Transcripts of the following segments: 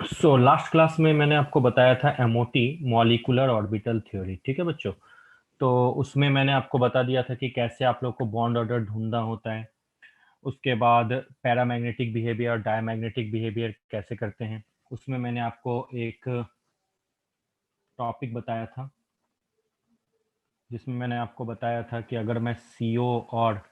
Last class में मैंने आपको बताया था एमओटी, मॉलिक्यूलर ऑर्बिटल थ्योरी। ठीक है बच्चों। तो उसमें मैंने आपको बता दिया था कि कैसे आप लोग को बॉन्ड ऑर्डर ढूंढना होता है। उसके बाद पैरामैग्नेटिक बिहेवियर और डायमैग्नेटिक बिहेवियर कैसे करते हैं, उसमें मैंने आपको एक टॉपिक बताया था जिसमें मैंने आपको बताया था कि अगर मैं CO और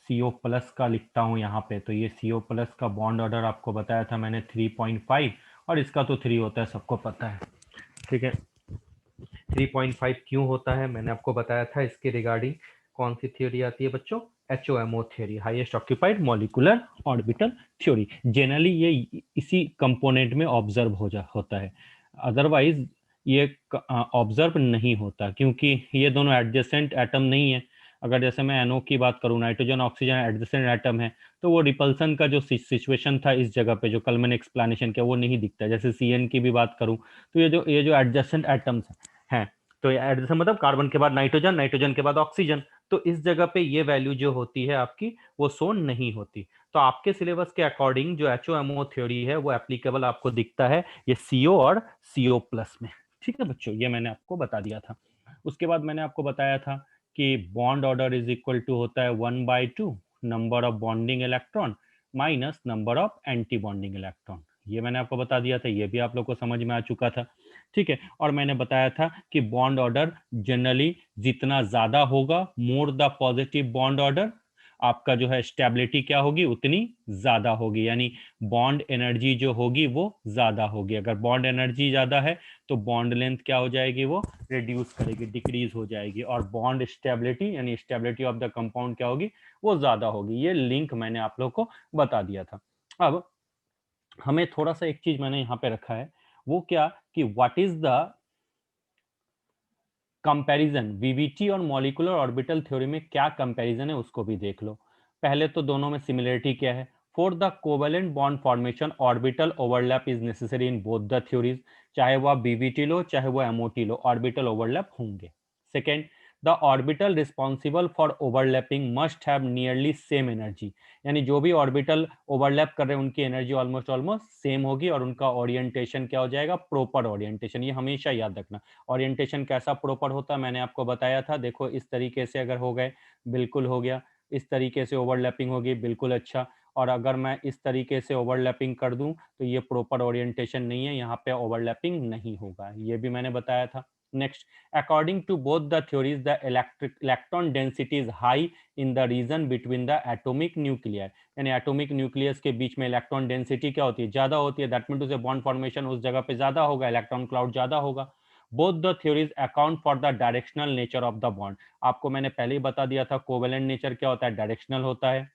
CO प्लस का लिखता हूँ यहाँ पे, तो ये CO प्लस का बॉन्ड ऑर्डर आपको बताया था मैंने 3.5, और इसका तो 3 होता है, सबको पता है। ठीक है। 3.5 क्यों होता है मैंने आपको बताया था। इसके रिगार्डिंग कौन सी थ्योरी आती है बच्चों? HOMO theory, highest occupied molecular orbital theory. Generally ये इसी कंपोनेंट में ऑब्जर्व होता है, अदरवाइज ये ऑब्जर्व नहीं होता, क्योंकि ये दोनों एडजेसेंट एटम नहीं है। अगर जैसे मैं NO की बात करूं, नाइट्रोजन ऑक्सीजन एडजेसेंट एटम है, तो वो रिपल्सन का जो सिचुएशन था इस जगह पे, जो कल मैंने एक्सप्लेनेशन किया, वो नहीं दिखता है। जैसे CN की भी बात करूं, तो ये जो एडजेसेंट एटम्स हैं, तो ये एडजेसेंट मतलब कार्बन के बाद नाइट्रोजन, नाइट्रोजन के बाद ऑक्सीजन, तो इस जगह पे ये वैल्यू जो होती है आपकी, वो शो नहीं होती। तो आपके सिलेबस के अकॉर्डिंग जो HOMO थ्योरी है वो एप्लीकेबल आपको दिखता है ये CO और CO प्लस में। ठीक है बच्चों, ये मैंने आपको बता दिया था। उसके बाद मैंने आपको बताया था कि bond order is equal to होता है 1/2 number of bonding electron minus number of anti bonding electron. ये मैंने आपको बता दिया था, ये भी आप लोग को समझ में आ चुका था। ठीक है। और मैंने बताया था कि बॉन्ड ऑर्डर जनरली जितना ज्यादा होगा, more the positive bond order, आपका जो है स्टेबिलिटी क्या होगी, उतनी ज्यादा होगी। यानी बॉन्ड एनर्जी जो होगी वो ज्यादा होगी। अगर बॉन्ड एनर्जी ज्यादा है तो बॉन्ड लेंथ क्या हो जाएगी, वो रिड्यूस करेगी, डिक्रीज हो जाएगी। और बॉन्ड स्टेबिलिटी यानी स्टेबिलिटी ऑफ द कंपाउंड क्या होगी, वो ज्यादा होगी। ये लिंक मैंने आप लोग को बता दिया था। अब हमें थोड़ा सा एक चीज मैंने यहाँ पे रखा है, वो क्या कि what is the comparison VVT और मॉलिक्यूलर ऑर्बिटल थ्योरी में, क्या कंपैरिजन है उसको भी देख लो। पहले तो दोनों में सिमिलरिटी क्या है। For the covalent bond formation orbital overlap is necessary in both the theories. चाहे वो आप बीवीटी लो चाहे वो एमओटी लो, ऑर्बिटल ओवरलैप होंगे। Second, the orbital responsible for overlapping must have nearly same energy. यानी जो भी ऑर्बिटल ओवरलैप कर रहे हैं उनकी एनर्जी ऑलमोस्ट ऑलमोस्ट सेम होगी, और उनका ओरिएंटेशन क्या हो जाएगा, प्रॉपर ओरिएंटेशन। ये हमेशा याद रखना। ओरिएंटेशन कैसा प्रॉपर होता है मैंने आपको बताया था। देखो इस तरीके से अगर हो गए, बिल्कुल हो गया। इस तरीके से ओवरलैपिंग होगी, बिल्कुल अच्छा। और अगर मैं इस तरीके से ओवरलैपिंग कर दूं तो ये प्रॉपर ओरिएंटेशन नहीं है, यहाँ पे ओवरलैपिंग नहीं होगा, ये भी मैंने बताया था। Next, according to both the theories the electron density is high in the region between the atomic nuclear. यानी एटॉमिक न्यूक्लियस के बीच में इलेक्ट्रॉन डेंसिटी क्या होती है, ज्यादा होती है। दैट मीन टू से बॉन्ड फॉर्मेशन उस जगह पे ज्यादा होगा, इलेक्ट्रॉन क्लाउड ज्यादा होगा। Both the theories account for the directional nature of the bond. आपको मैंने पहले ही बता दिया था कोवेलेंट नेचर क्या होता है, डायरेक्शनल होता है।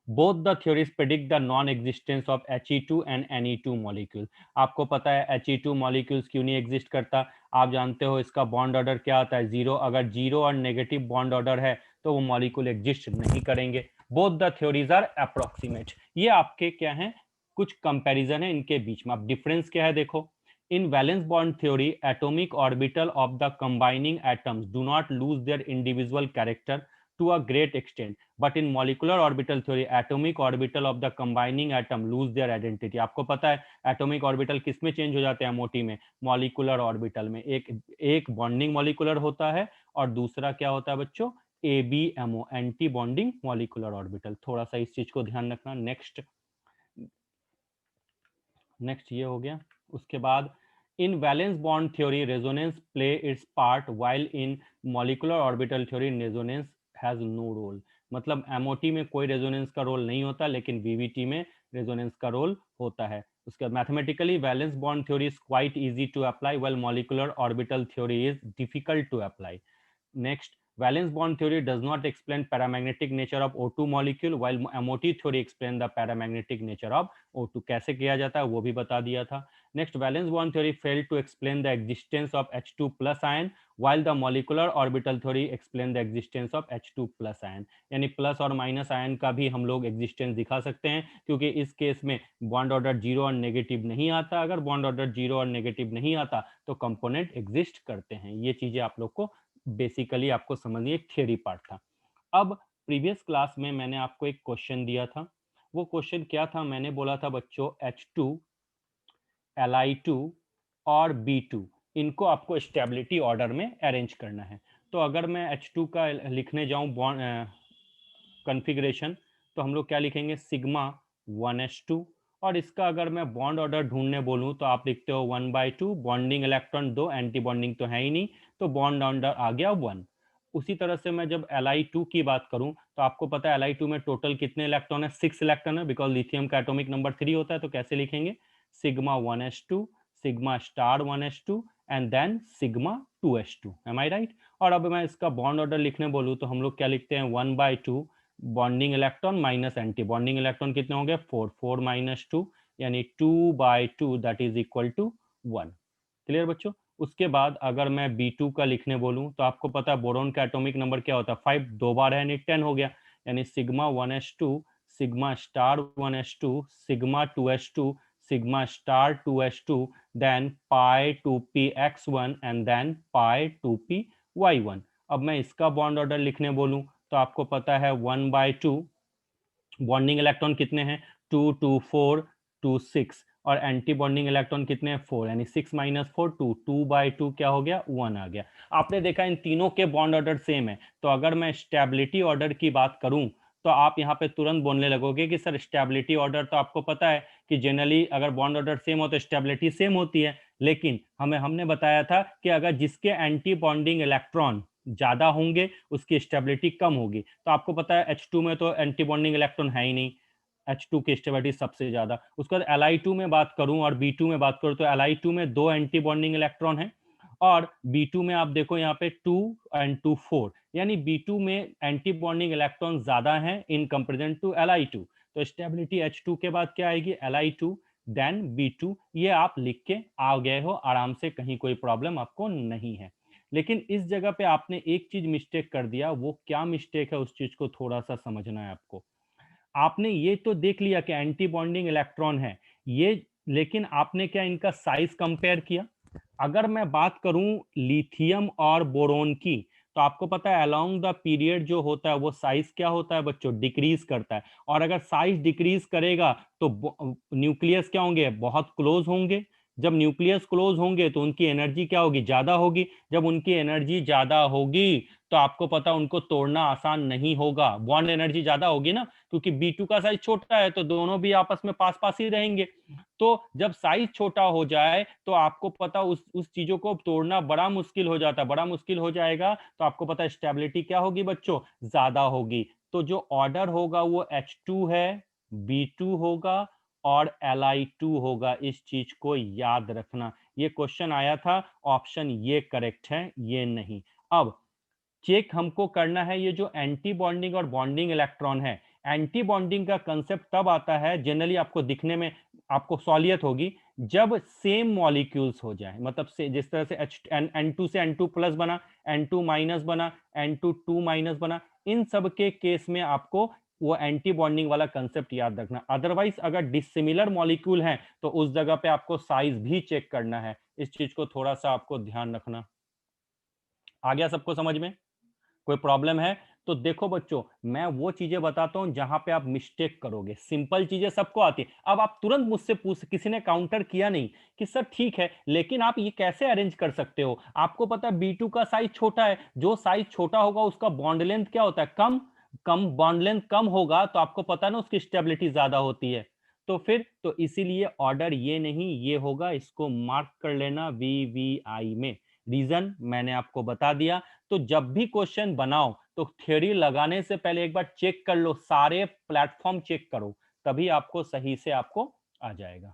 Both the theories predict the non existence of He2 and Ne2 molecule. आपको पता है He2 मॉलिक्यूल्स क्यों नहीं एग्जिस्ट करता, आप जानते हो इसका बॉन्ड ऑर्डर क्या आता है, जीरो। अगर जीरो और नेगेटिव बॉन्ड ऑर्डर है तो वो मॉलिक्यूल एग्जिस्ट नहीं करेंगे। Both the theories are approximate. ये आपके क्या है, कुछ कंपैरिजन है इनके बीच में। अब डिफरेंस क्या है देखो। In valence bond theory, atomic orbital of the combining atoms do not lose their individual character to a great extent, but in molecular orbital theory, atomic orbital of the combining atom lose their identity. आपको पता है atomic orbital किस में change हो जाते हैं MOT में, molecular orbital में। एक बॉन्डिंग मॉलिकुलर होता है और दूसरा क्या होता है बच्चों, ABMO, anti bonding molecular orbital. थोड़ा सा इस चीज को ध्यान रखना। नेक्स्ट, ये हो गया। उसके बाद in valence bond theory resonance play its part, while in molecular orbital theory resonance has no role. मतलब एमओटी में कोई रेजोनेंस का रोल नहीं होता, लेकिन वीवीटी में रेजोनेंस का रोल होता है। उसके बाद mathematically valence bond theory is quite easy to apply, while molecular orbital theory is difficult to apply. Next, valence bond theory does not explain paramagnetic nature of O2 molecule, while MOT theory explain the paramagnetic nature of O2। कैसे किया जाता है वो भी बता दिया था। Next, valence bond theory failed to explain the existence of H2 plus ion, while the molecular orbital theory explain the existence of H2 plus ion। यानी प्लस और माइनस आयन का भी हम लोग एग्जिस्टेंस दिखा सकते हैं, क्योंकि इस केस में बॉन्ड ऑर्डर जीरो और नेगेटिव नहीं आता। अगर बॉन्ड ऑर्डर जीरो और नेगेटिव नहीं आता तो कंपोनेंट एग्जिस्ट करते हैं। ये चीजें आप लोग को बेसिकली आपको समझिए, एक थियरी पार्ट था। अब प्रीवियस क्लास में मैंने आपको एक क्वेश्चन दिया था। वो क्वेश्चन क्या था, मैंने बोला था बच्चों H2 Li2 और B2, इनको आपको स्टेबिलिटी ऑर्डर में अरेंज करना है। तो अगर मैं H2 का लिखने जाऊं कॉन्फ़िगरेशन, तो हम लोग क्या लिखेंगे, सिग्मा 1s2। और इसका अगर मैं बॉन्ड ऑर्डर ढूंढने बोलूं तो आप लिखते हो 1/2, बॉन्डिंग इलेक्ट्रॉन 2, एंटी बॉन्डिंग तो है ही नहीं, तो बॉन्ड ऑर्डर आ गया 1। उसी तरह से मैं जब Li2 की बात करूं तो आपको पता है Li2 में टोटल कितने इलेक्ट्रॉन है, 6 इलेक्ट्रॉन है, बिकॉज लिथियम का एटॉमिक नंबर 3 होता है। तो कैसे लिखेंगे, sigma 1s2, sigma star 1s2 and then sigma 2s2, am I right. और अब मैं इसका बॉन्ड ऑर्डर लिखने बोलूं तो हम लोग क्या लिखते हैं, 1/2 bonding electron minus anti bonding electron कितने होंगे, 4, 4 माइनस 2 यानी 2/2 that is equal to 1। Clear बच्चों। उसके बाद अगर मैं B2 का लिखने बोलूं तो आपको पता है बोरोन का एटॉमिक नंबर क्या होता है, 5, 2 बार है यानी 10 हो गया, यानी sigma 1s2, sigma star 1s2, sigma 2s2, sigma star 2s2, then pi 2p(x1) and then pi 2p(y1)। अब मैं इसका बॉन्ड ऑर्डर लिखने बोलूं तो आपको पता है 1/2 बॉन्डिंग इलेक्ट्रॉन कितने हैं, 2, 2, 4, 2, 6, और एंटी बॉन्डिंग इलेक्ट्रॉन कितने हैं, 4, यानी 6 माइनस 4 2, 2/2 क्या हो गया, 1 आ गया। आपने देखा इन तीनों के बॉन्ड ऑर्डर सेम है। तो अगर मैं स्टेबिलिटी ऑर्डर की बात करूं तो आप यहाँ पे तुरंत बोलने लगोगे कि सर स्टेबिलिटी ऑर्डर तो आपको पता है कि जनरली अगर बॉन्ड ऑर्डर सेम हो तो स्टेबिलिटी सेम होती है, लेकिन हमने बताया था कि अगर जिसके एंटी बॉन्डिंग इलेक्ट्रॉन ज्यादा होंगे उसकी स्टेबिलिटी कम होगी। तो आपको पता है H2 में तो एंटी बॉन्डिंग इलेक्ट्रॉन है ही नहीं, H2 की स्टेबिलिटी सबसे ज्यादा। उसके बाद Li2 में बात करूं और B2 में बात करूं तो Li2 में 2 एंटी बॉन्डिंग इलेक्ट्रॉन है और B2 में आप देखो यहाँ पे 2 एंड 2 4, यानी B2 में एंटी बॉन्डिंग इलेक्ट्रॉन ज्यादा है इन कंपेरिजन टू Li2। तो स्टेबिलिटी H2 के बाद क्या आएगी, Li2 देन B2। ये आप लिख के आ गए हो आराम से, कहीं कोई प्रॉब्लम आपको नहीं है। लेकिन इस जगह पे आपने एक चीज मिस्टेक कर दिया, वो क्या मिस्टेक है उस चीज को थोड़ा सा समझना है आपको। आपने ये तो देख लिया कि एंटी बॉन्डिंग इलेक्ट्रॉन है ये, लेकिन आपने क्या इनका साइज कंपेयर किया। अगर मैं बात करूं लिथियम और बोरोन की, तो आपको पता है अलोंग द पीरियड जो होता है वो साइज क्या होता है बच्चों, डिक्रीज करता है। और अगर साइज डिक्रीज करेगा तो न्यूक्लियस क्या होंगे, बहुत क्लोज होंगे। जब न्यूक्लियस क्लोज होंगे तो उनकी एनर्जी क्या होगी, ज्यादा होगी। जब उनकी एनर्जी ज्यादा होगी तो आपको पता उनको तोड़ना आसान नहीं होगा, बॉन्ड एनर्जी ज्यादा होगी ना, क्योंकि B2 का साइज छोटा है तो दोनों भी आपस में पास पास ही रहेंगे। तो जब साइज छोटा हो जाए तो आपको पता उस चीजों को तोड़ना बड़ा मुश्किल हो जाता है, बड़ा मुश्किल हो जाएगा तो आपको पता स्टेबिलिटी क्या होगी बच्चों, ज्यादा होगी। तो जो ऑर्डर होगा वो H2 है, B2 होगा और Li2 होगा। इस चीज को याद रखना, ये क्वेश्चन आया था, ऑप्शन ये करेक्ट है, ये नहीं। अब चेक हमको करना है ये जो एंटी बॉन्डिंग और बॉन्डिंग इलेक्ट्रॉन है। एंटी बॉन्डिंग का कंसेप्ट तब आता है, जनरली आपको दिखने में आपको सहूलियत होगी जब सेम मॉलिक्यूल्स हो जाए, मतलब से जिस तरह से N2 से N2 प्लस बना, N2 माइनस बना, N2 2 माइनस बना, इन सब के केस में आपको वो एंटी बॉन्डिंग वाला कंसेप्ट याद रखना। अदरवाइज अगर डिसिमिलर मॉलिक्यूल है तो उस जगह पे आपको साइज भी चेक करना है, इस चीज को थोड़ा सा आपको ध्यान रखना। आ गया सबको समझ में, कोई प्रॉब्लम है तो देखो बच्चों, मैं वो चीजें बताता हूं जहां पे आप मिस्टेक करोगे, सिंपल चीजें सबको आती है। अब आप तुरंत मुझसे पूछ, किसी ने काउंटर किया नहीं कि सर ठीक है लेकिन आप ये कैसे अरेंज कर सकते हो, आपको पता है B2 का साइज छोटा है, जो साइज छोटा होगा उसका बॉन्ड लेंथ क्या होता है, कम। कम बॉन्ड लेंथ कम होगा तो आपको पता है ना उसकी स्टेबिलिटी ज्यादा होती है। तो फिर तो इसीलिए ऑर्डर ये नहीं ये होगा, इसको मार्क कर लेना VVI में। रीजन मैंने आपको बता दिया। तो जब भी क्वेश्चन बनाओ तो थ्योरी लगाने से पहले एक बार चेक कर लो, सारे प्लेटफॉर्म चेक करो, तभी आपको सही से आपको आ जाएगा।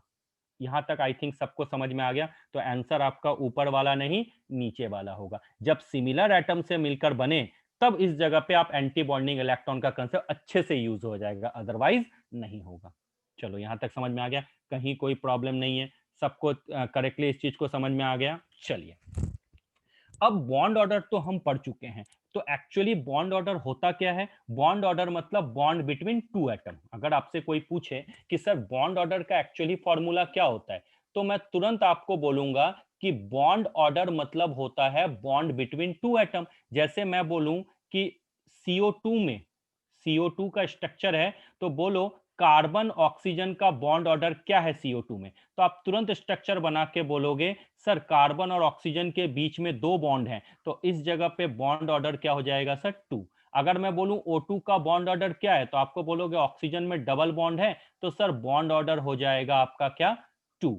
यहां तक आई थिंक सबको समझ में आ गया। तो आंसर आपका ऊपर वाला नहीं नीचे वाला होगा। जब सिमिलर एटम से मिलकर बने तब इस जगह पे आप एंटी बॉन्डिंग इलेक्ट्रॉन का कंसेप्ट अच्छे से यूज हो जाएगा, अदरवाइज नहीं होगा। चलो यहां तक समझ में आ गया, कहीं कोई प्रॉब्लम नहीं है, सबको करेक्टली इस चीज को समझ में आ गया। चलिए अब बॉन्ड ऑर्डर तो हम पढ़ चुके हैं। तो एक्चुअली बॉन्ड ऑर्डर होता क्या है, बॉन्ड ऑर्डर मतलब बॉन्ड बिटवीन टू एटम। अगर आपसे कोई पूछे कि सर बॉन्ड ऑर्डर का एक्चुअली फॉर्मूला क्या होता है, तो मैं तुरंत आपको बोलूंगा कि बॉन्ड ऑर्डर मतलब होता है बॉन्ड बिटवीन टू एटम। जैसे मैं बोलूं कि CO2 में CO2 का स्ट्रक्चर है तो बोलो कार्बन ऑक्सीजन का बॉन्ड ऑर्डर क्या है CO2 में, तो आप तुरंत स्ट्रक्चर बना के बोलोगे सर कार्बन और ऑक्सीजन के बीच में 2 बॉन्ड हैं, तो इस जगह पे बॉन्ड ऑर्डर क्या हो जाएगा सर 2। अगर मैं बोलूं O2 का बॉन्ड ऑर्डर क्या है, तो आपको बोलोगे ऑक्सीजन में डबल बॉन्ड है, तो सर बॉन्ड ऑर्डर हो जाएगा आपका क्या 2।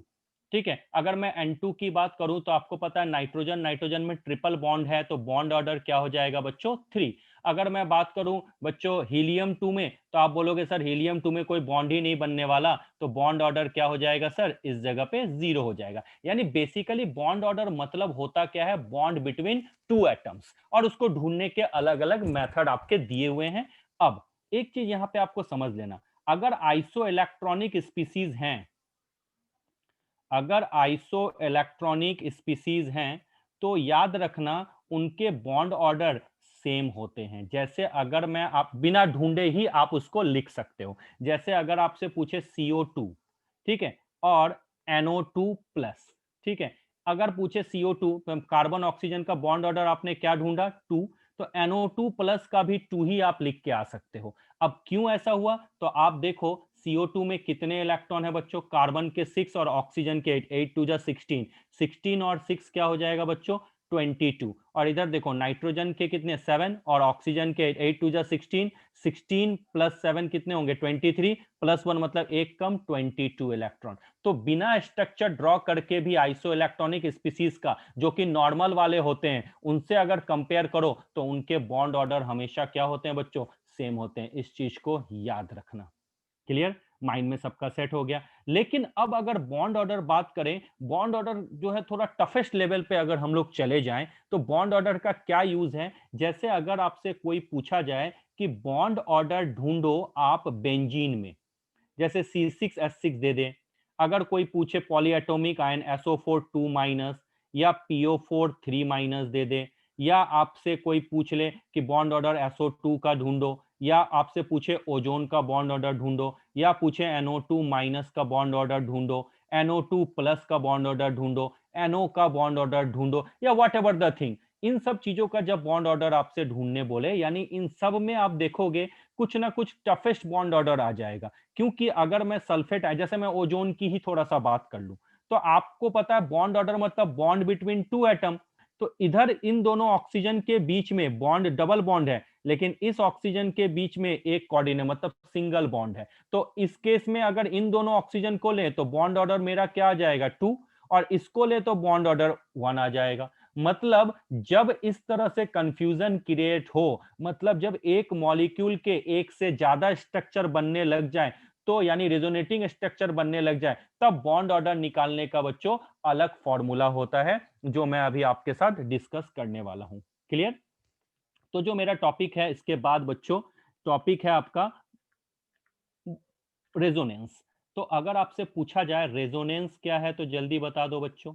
ठीक है, अगर मैं N2 की बात करूं तो आपको पता है नाइट्रोजन नाइट्रोजन में ट्रिपल बॉन्ड है, तो बॉन्ड ऑर्डर क्या हो जाएगा बच्चों 3। अगर मैं बात करूं बच्चों हीलियम 2 में, तो आप बोलोगे सर हीलियम 2 में कोई बॉन्ड ही नहीं बनने वाला, तो बॉन्ड ऑर्डर क्या हो जाएगा सर इस जगह पे 0 हो जाएगा। यानी बेसिकली बॉन्ड ऑर्डर मतलब होता क्या है, बॉन्ड बिटवीन टू एटम्स, और उसको ढूंढने के अलग अलग मेथड आपके दिए हुए हैं। अब एक चीज यहां पे आपको समझ लेना, अगर आइसो इलेक्ट्रॉनिक स्पीसीज हैं, अगर आइसो इलेक्ट्रॉनिक स्पीसीज हैं, तो याद रखना उनके बॉन्ड ऑर्डर सेम होते हैं। जैसे अगर मैं आप बिना ढूंढे ही आप उसको लिख सकते हो, जैसे अगर आपसे पूछे CO2, ठीक है, और NO2 प्लस, ठीक है, अगर पूछे CO2 तो कार्बन ऑक्सीजन का बॉन्ड ऑर्डर आपने क्या ढूंढा 2, तो NO2 प्लस का भी 2 ही आप लिख के आ सकते हो। अब क्यों ऐसा हुआ, तो आप देखो CO2 में कितने इलेक्ट्रॉन है बच्चों, कार्बन के 6 और ऑक्सीजन के 8, 8 टू जा 16, 16 और 6 क्या हो जाएगा बच्चों 22। और इधर देखो नाइट्रोजन के कितने 7 और ऑक्सीजन के 8 टू जा 16, 16 प्लस 7 कितने होंगे 23, प्लस 1 मतलब एक कम 22 इलेक्ट्रॉन। तो बिना स्ट्रक्चर ड्रॉ करके भी आइसो इलेक्ट्रॉनिक स्पीसीज का जो कि नॉर्मल वाले होते हैं उनसे अगर कंपेयर करो तो उनके बॉन्ड ऑर्डर हमेशा क्या होते हैं बच्चों, सेम होते हैं। इस चीज को याद रखना। क्लियर, माइंड में सबका सेट हो गया। लेकिन अब अगर बॉन्ड ऑर्डर बात करें, बॉन्ड ऑर्डर जो है थोड़ा टफेस्ट लेवल पे अगर हम लोग चले जाएं, तो बॉन्ड ऑर्डर का क्या यूज है। जैसे अगर आपसे कोई पूछा जाए कि बॉन्ड ऑर्डर ढूंढो आप बेंजीन में, जैसे C6H6 दे दे, अगर कोई पूछे पॉलीएटॉमिक आयन SO4 2 माइनस या PO4 3 माइनस दे दे, या आपसे कोई पूछ ले कि बॉन्ड ऑर्डर SO2 का ढूंढो, या आपसे पूछे ओजोन का बॉन्ड ऑर्डर ढूंढो, या पूछे NO2 माइनस का बॉन्ड ऑर्डर ढूंढो, NO2 प्लस का बॉन्ड ऑर्डर ढूंढो, NO का बॉन्ड ऑर्डर ढूंढो, या वॉट एवर द थिंग, इन सब चीजों का जब बॉन्ड ऑर्डर आपसे ढूंढने बोले, यानी इन सब में आप देखोगे कुछ ना कुछ टफेस्ट बॉन्ड ऑर्डर आ जाएगा। क्योंकि अगर मैं सल्फेट है, जैसे मैं ओजोन की ही थोड़ा सा बात कर लूं, तो आपको पता है बॉन्ड ऑर्डर मतलब बॉन्ड बिटवीन टू एटम, तो इधर इन दोनों ऑक्सीजन के बीच में बॉन्ड डबल बॉन्ड है, लेकिन इस ऑक्सीजन के बीच में एक कोऑर्डिनेट मतलब सिंगल बॉन्ड है। तो इस केस में अगर इन दोनों ऑक्सीजन को ले तो बॉन्ड ऑर्डर मेरा क्या आ जाएगा 2, और इसको ले तो बॉन्ड ऑर्डर 1 आ जाएगा। मतलब जब इस तरह से कंफ्यूजन क्रिएट हो, मतलब जब एक मॉलिक्यूल के एक से ज्यादा स्ट्रक्चर बनने लग जाए, तो यानी रेजोनेटिंग स्ट्रक्चर बनने लग जाए, तब बॉन्ड ऑर्डर निकालने का बच्चों अलग फॉर्मूला होता है, जो मैं अभी आपके साथ डिस्कस करने वाला हूं। क्लियर। तो जो मेरा टॉपिक है इसके बाद बच्चों, टॉपिक है आपका रेजोनेंस। तो अगर आपसे पूछा जाए रेजोनेंस क्या है, तो जल्दी बता दो बच्चों।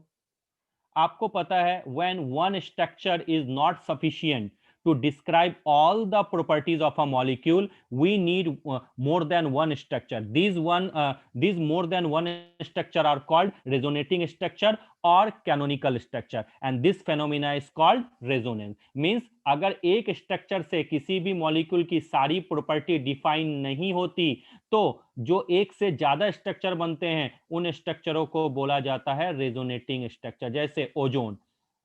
आपको पता है when one structure is not sufficient to describe all the properties of a molecule, we need more than one structure. These more than one structure are called resonating structure or canonical structure, and this phenomena is called resonance. Means अगर एक structure से किसी भी molecule की सारी property define नहीं होती, तो जो एक से ज्यादा स्ट्रक्चर बनते हैं उन स्ट्रक्चरों को बोला जाता है रेजोनेटिंग स्ट्रक्चर। जैसे ओजोन,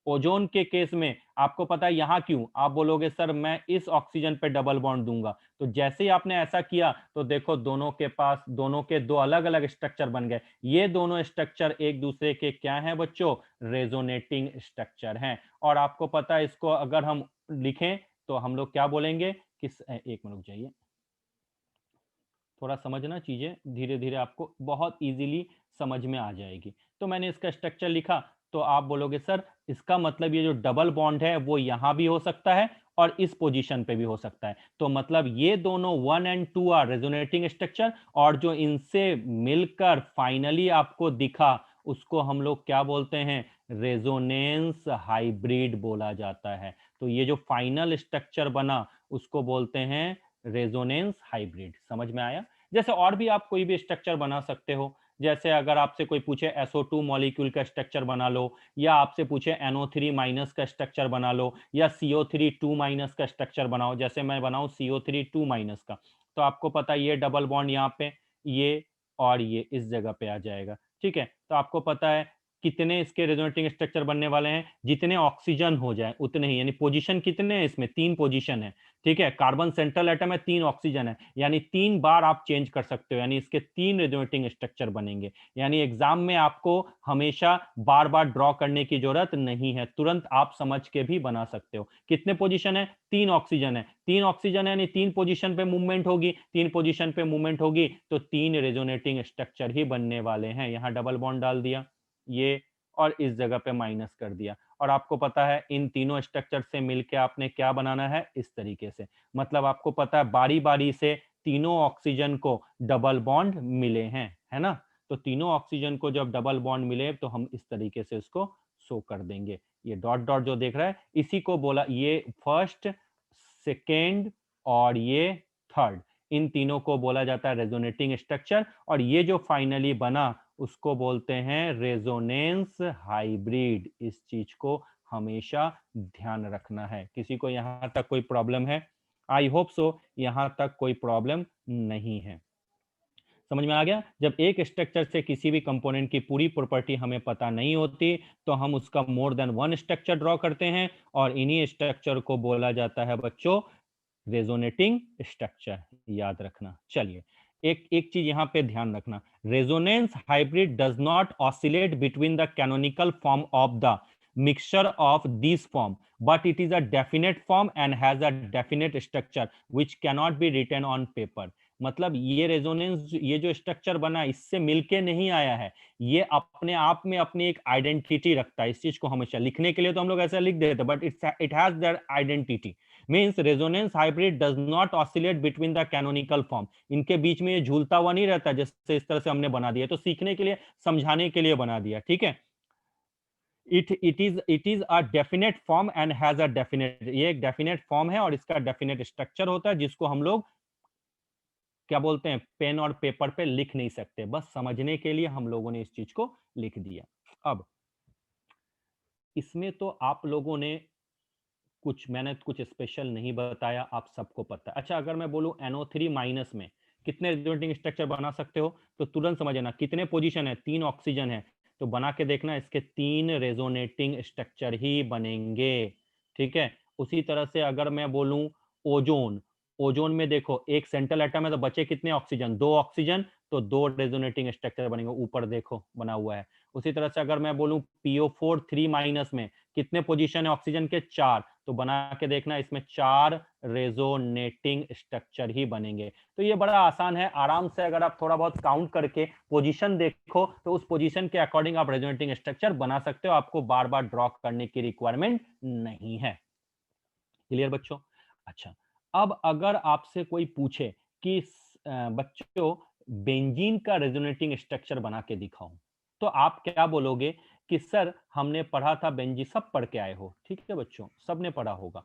ओजोन के केस में आपको पता है यहां क्यों, आप बोलोगे सर मैं इस ऑक्सीजन पे डबल बॉन्ड दूंगा, तो जैसे ही आपने ऐसा किया तो देखो दोनों के पास दोनों के दो अलग अलग स्ट्रक्चर बन गए। ये दोनों स्ट्रक्चर एक दूसरे के क्या हैं बच्चों, रेजोनेटिंग स्ट्रक्चर हैं। और आपको पता है इसको अगर हम लिखें तो हम लोग क्या बोलेंगे कि एक मिनट जाइए, थोड़ा समझना, चीजें धीरे धीरे आपको बहुत इजीली समझ में आ जाएगी। तो मैंने इसका स्ट्रक्चर लिखा, तो आप बोलोगे सर इसका मतलब ये जो डबल बॉन्ड है वो यहां भी हो सकता है और इस पोजीशन पे भी हो सकता है, तो मतलब ये दोनों 1 एंड 2 आर रेजोनेटिंग स्ट्रक्चर, और जो इनसे मिलकर फाइनली आपको दिखा उसको हम लोग क्या बोलते हैं, रेजोनेंस हाइब्रिड बोला जाता है। तो ये जो फाइनल स्ट्रक्चर बना उसको बोलते हैं रेजोनेंस हाइब्रिड। समझ में आया। जैसे और भी आप कोई भी स्ट्रक्चर बना सकते हो, जैसे अगर आपसे कोई पूछे SO2 मॉलिक्यूल का स्ट्रक्चर बना लो, या आपसे पूछे NO3 माइनस का स्ट्रक्चर बना लो, या CO3 2 माइनस का स्ट्रक्चर बनाओ, जैसे मैं बनाऊं CO3 2 माइनस का, तो आपको पता है ये डबल बॉन्ड यहाँ पे, ये और ये इस जगह पे आ जाएगा। ठीक है, तो आपको पता है कितने इसके रेजोनेटिंग स्ट्रक्चर बनने वाले हैं, जितने ऑक्सीजन हो जाए उतने ही, यानी पोजीशन कितने हैं इसमें, 3 पोजीशन है। ठीक है, कार्बन सेंट्रल एटम है, 3 ऑक्सीजन है, यानी 3 बार आप चेंज कर सकते हो, यानी इसके 3 रेजोनेटिंग स्ट्रक्चर बनेंगे। यानी एग्जाम में आपको हमेशा बार बार ड्रॉ करने की जरूरत नहीं है, तुरंत आप समझ के भी बना सकते हो। कितने पोजीशन है, 3 ऑक्सीजन है, 3 ऑक्सीजन है यानी 3 पोजीशन पे मूवमेंट होगी, 3 पोजीशन पे मूवमेंट होगी तो 3 रेजोनेटिंग स्ट्रक्चर ही बनने वाले हैं। यहां डबल बॉन्ड डाल दिया ये, और इस जगह पे माइनस कर दिया, और आपको पता है इन तीनों स्ट्रक्चर से मिलके आपने क्या बनाना है, इस तरीके से। मतलब आपको पता है बारी बारी से तीनों ऑक्सीजन को डबल बॉन्ड मिले हैं, है ना। तो तीनों ऑक्सीजन को जब डबल बॉन्ड मिले तो हम इस तरीके से इसको शो कर देंगे। ये डॉट डॉट जो देख रहा है इसी को बोला, ये फर्स्ट, सेकेंड और ये थर्ड, इन तीनों को बोला जाता है रेजोनेटिंग स्ट्रक्चर। और ये जो फाइनली बना उसको बोलते हैं रेजोनेंस हाइब्रिड। इस चीज को हमेशा ध्यान रखना है। किसी को यहां तक कोई प्रॉब्लम है? आई होप सो यहां तक कोई प्रॉब्लम नहीं है। समझ में आ गया? जब एक स्ट्रक्चर से किसी भी कंपोनेंट की पूरी प्रॉपर्टी हमें पता नहीं होती तो हम उसका more than one structure draw करते हैं, और इन्हीं स्ट्रक्चर को बोला जाता है बच्चों रेजोनेटिंग स्ट्रक्चर। याद रखना। चलिए, एक एक चीज यहां पे ध्यान रखना, resonance hybrid does not oscillate between the canonical form of the mixture of these form, but it is a definite form and has a definite structure which cannot be written on paper। मतलब ये resonance, ये जो structure बना इससे मिलके नहीं आया है, ये अपने आप में अपनी एक आइडेंटिटी रखता है। इस चीज को हमेशा लिखने के लिए तो हम लोग ऐसा लिख देते हैं, but it has that identity. Means resonance hybrid does not oscillate between the canonical form. इनके बीच में ये झूलता हुआ नहीं रहता, जैसे इस तरह से हमने बना दिया, तो सीखने के लिए, समझाने के लिए बना दिया। ठीक है, it is a definite form and has a definite, ये एक डेफिनेट फॉर्म है और इसका डेफिनेट स्ट्रक्चर होता है, जिसको हम लोग क्या बोलते हैं, पेन और पेपर पे लिख नहीं सकते, बस समझने के लिए हम लोगों ने इस चीज को लिख दिया। अब इसमें तो आप लोगों ने मैंने कुछ स्पेशल नहीं बताया, आप सबको पता है। अच्छा, अगर मैं बोलूं NO3 माइनस में कितने रेजोनेटिंग स्ट्रक्चर बना सकते हो, तो तुरंत समझ लेना कितने पोजीशन है, 3 ऑक्सीजन है, तो बना के देखना, इसके 3 रेजोनेटिंग स्ट्रक्चर ही बनेंगे। ठीक है, उसी तरह से अगर मैं बोलूं ओजोन, ओजोन में देखो एक सेंट्रल एटम है तो बचे कितने ऑक्सीजन, 2 ऑक्सीजन, तो 2 रेजोनेटिंग स्ट्रक्चर बनेंगे, ऊपर देखो बना हुआ है। उसी तरह से अगर मैं बोलूं PO4 3 माइनस में कितने पोजीशन है ऑक्सीजन के, 4, तो बना के देखना इसमें 4 रेजोनेटिंग स्ट्रक्चर ही बनेंगे। तो ये बड़ा आसान है, आराम से अगर आप थोड़ा बहुत काउंट करके पोजीशन देखो तो उस पोजीशन के अकॉर्डिंग आप रेजोनेटिंग स्ट्रक्चर बना सकते हो, आपको बार बार ड्रॉ करने की रिक्वायरमेंट नहीं है। क्लियर बच्चों? अच्छा, अब अगर आपसे कोई पूछे कि बच्चों बेंजीन का रेजोनेटिंग स्ट्रक्चर बना के दिखाओ, तो आप क्या बोलोगे कि सर हमने पढ़ा था बेंजीन, सब पढ़ के आए हो, ठीक है बच्चों, सबने पढ़ा होगा।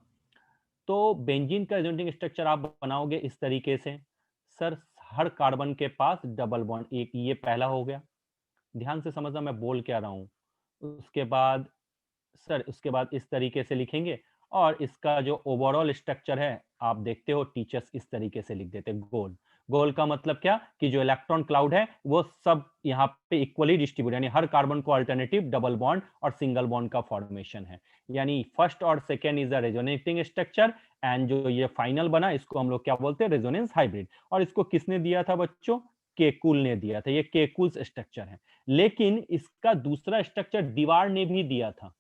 तो बेंजीन का रेजोनेटिंग स्ट्रक्चर आप बनाओगे इस तरीके से, सर हर कार्बन के पास डबल बॉन्ड, एक ये पहला हो गया, ध्यान से समझना मैं बोल क्या रहा हूं। उसके बाद सर, उसके बाद इस तरीके से लिखेंगे, और इसका जो ओवरऑल स्ट्रक्चर है आप देखते हो टीचर्स इस तरीके से लिख देते हैं, गोल। गोल का मतलब क्या कि जो इलेक्ट्रॉन क्लाउड है वो सब यहाँ पे इक्वली डिस्ट्रीब्यूट, यानी हर कार्बन को अल्टरनेटिव डबल बॉन्ड और सिंगल बॉन्ड का फॉर्मेशन है। यानी फर्स्ट और second is a resonating structure, and जो ये फाइनल बना इसको हम लोग क्या बोलते हैं, रेजोनेंस हाइब्रिड। और इसको किसने दिया था बच्चों, केकुल ने दिया था, ये केकुल्स स्ट्रक्चर है। लेकिन इसका दूसरा स्ट्रक्चर दीवार ने भी दिया था,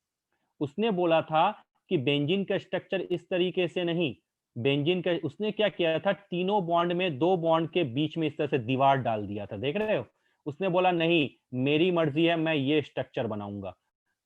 उसने बोला था कि बेंजीन का स्ट्रक्चर इस तरीके से नहीं, बेंजीन का उसने क्या किया था, तीनों बॉन्ड में 2 बॉन्ड के बीच में इस तरह से दीवार डाल दिया था, देख रहे हो। उसने बोला नहीं, मेरी मर्जी है, मैं ये स्ट्रक्चर बनाऊंगा।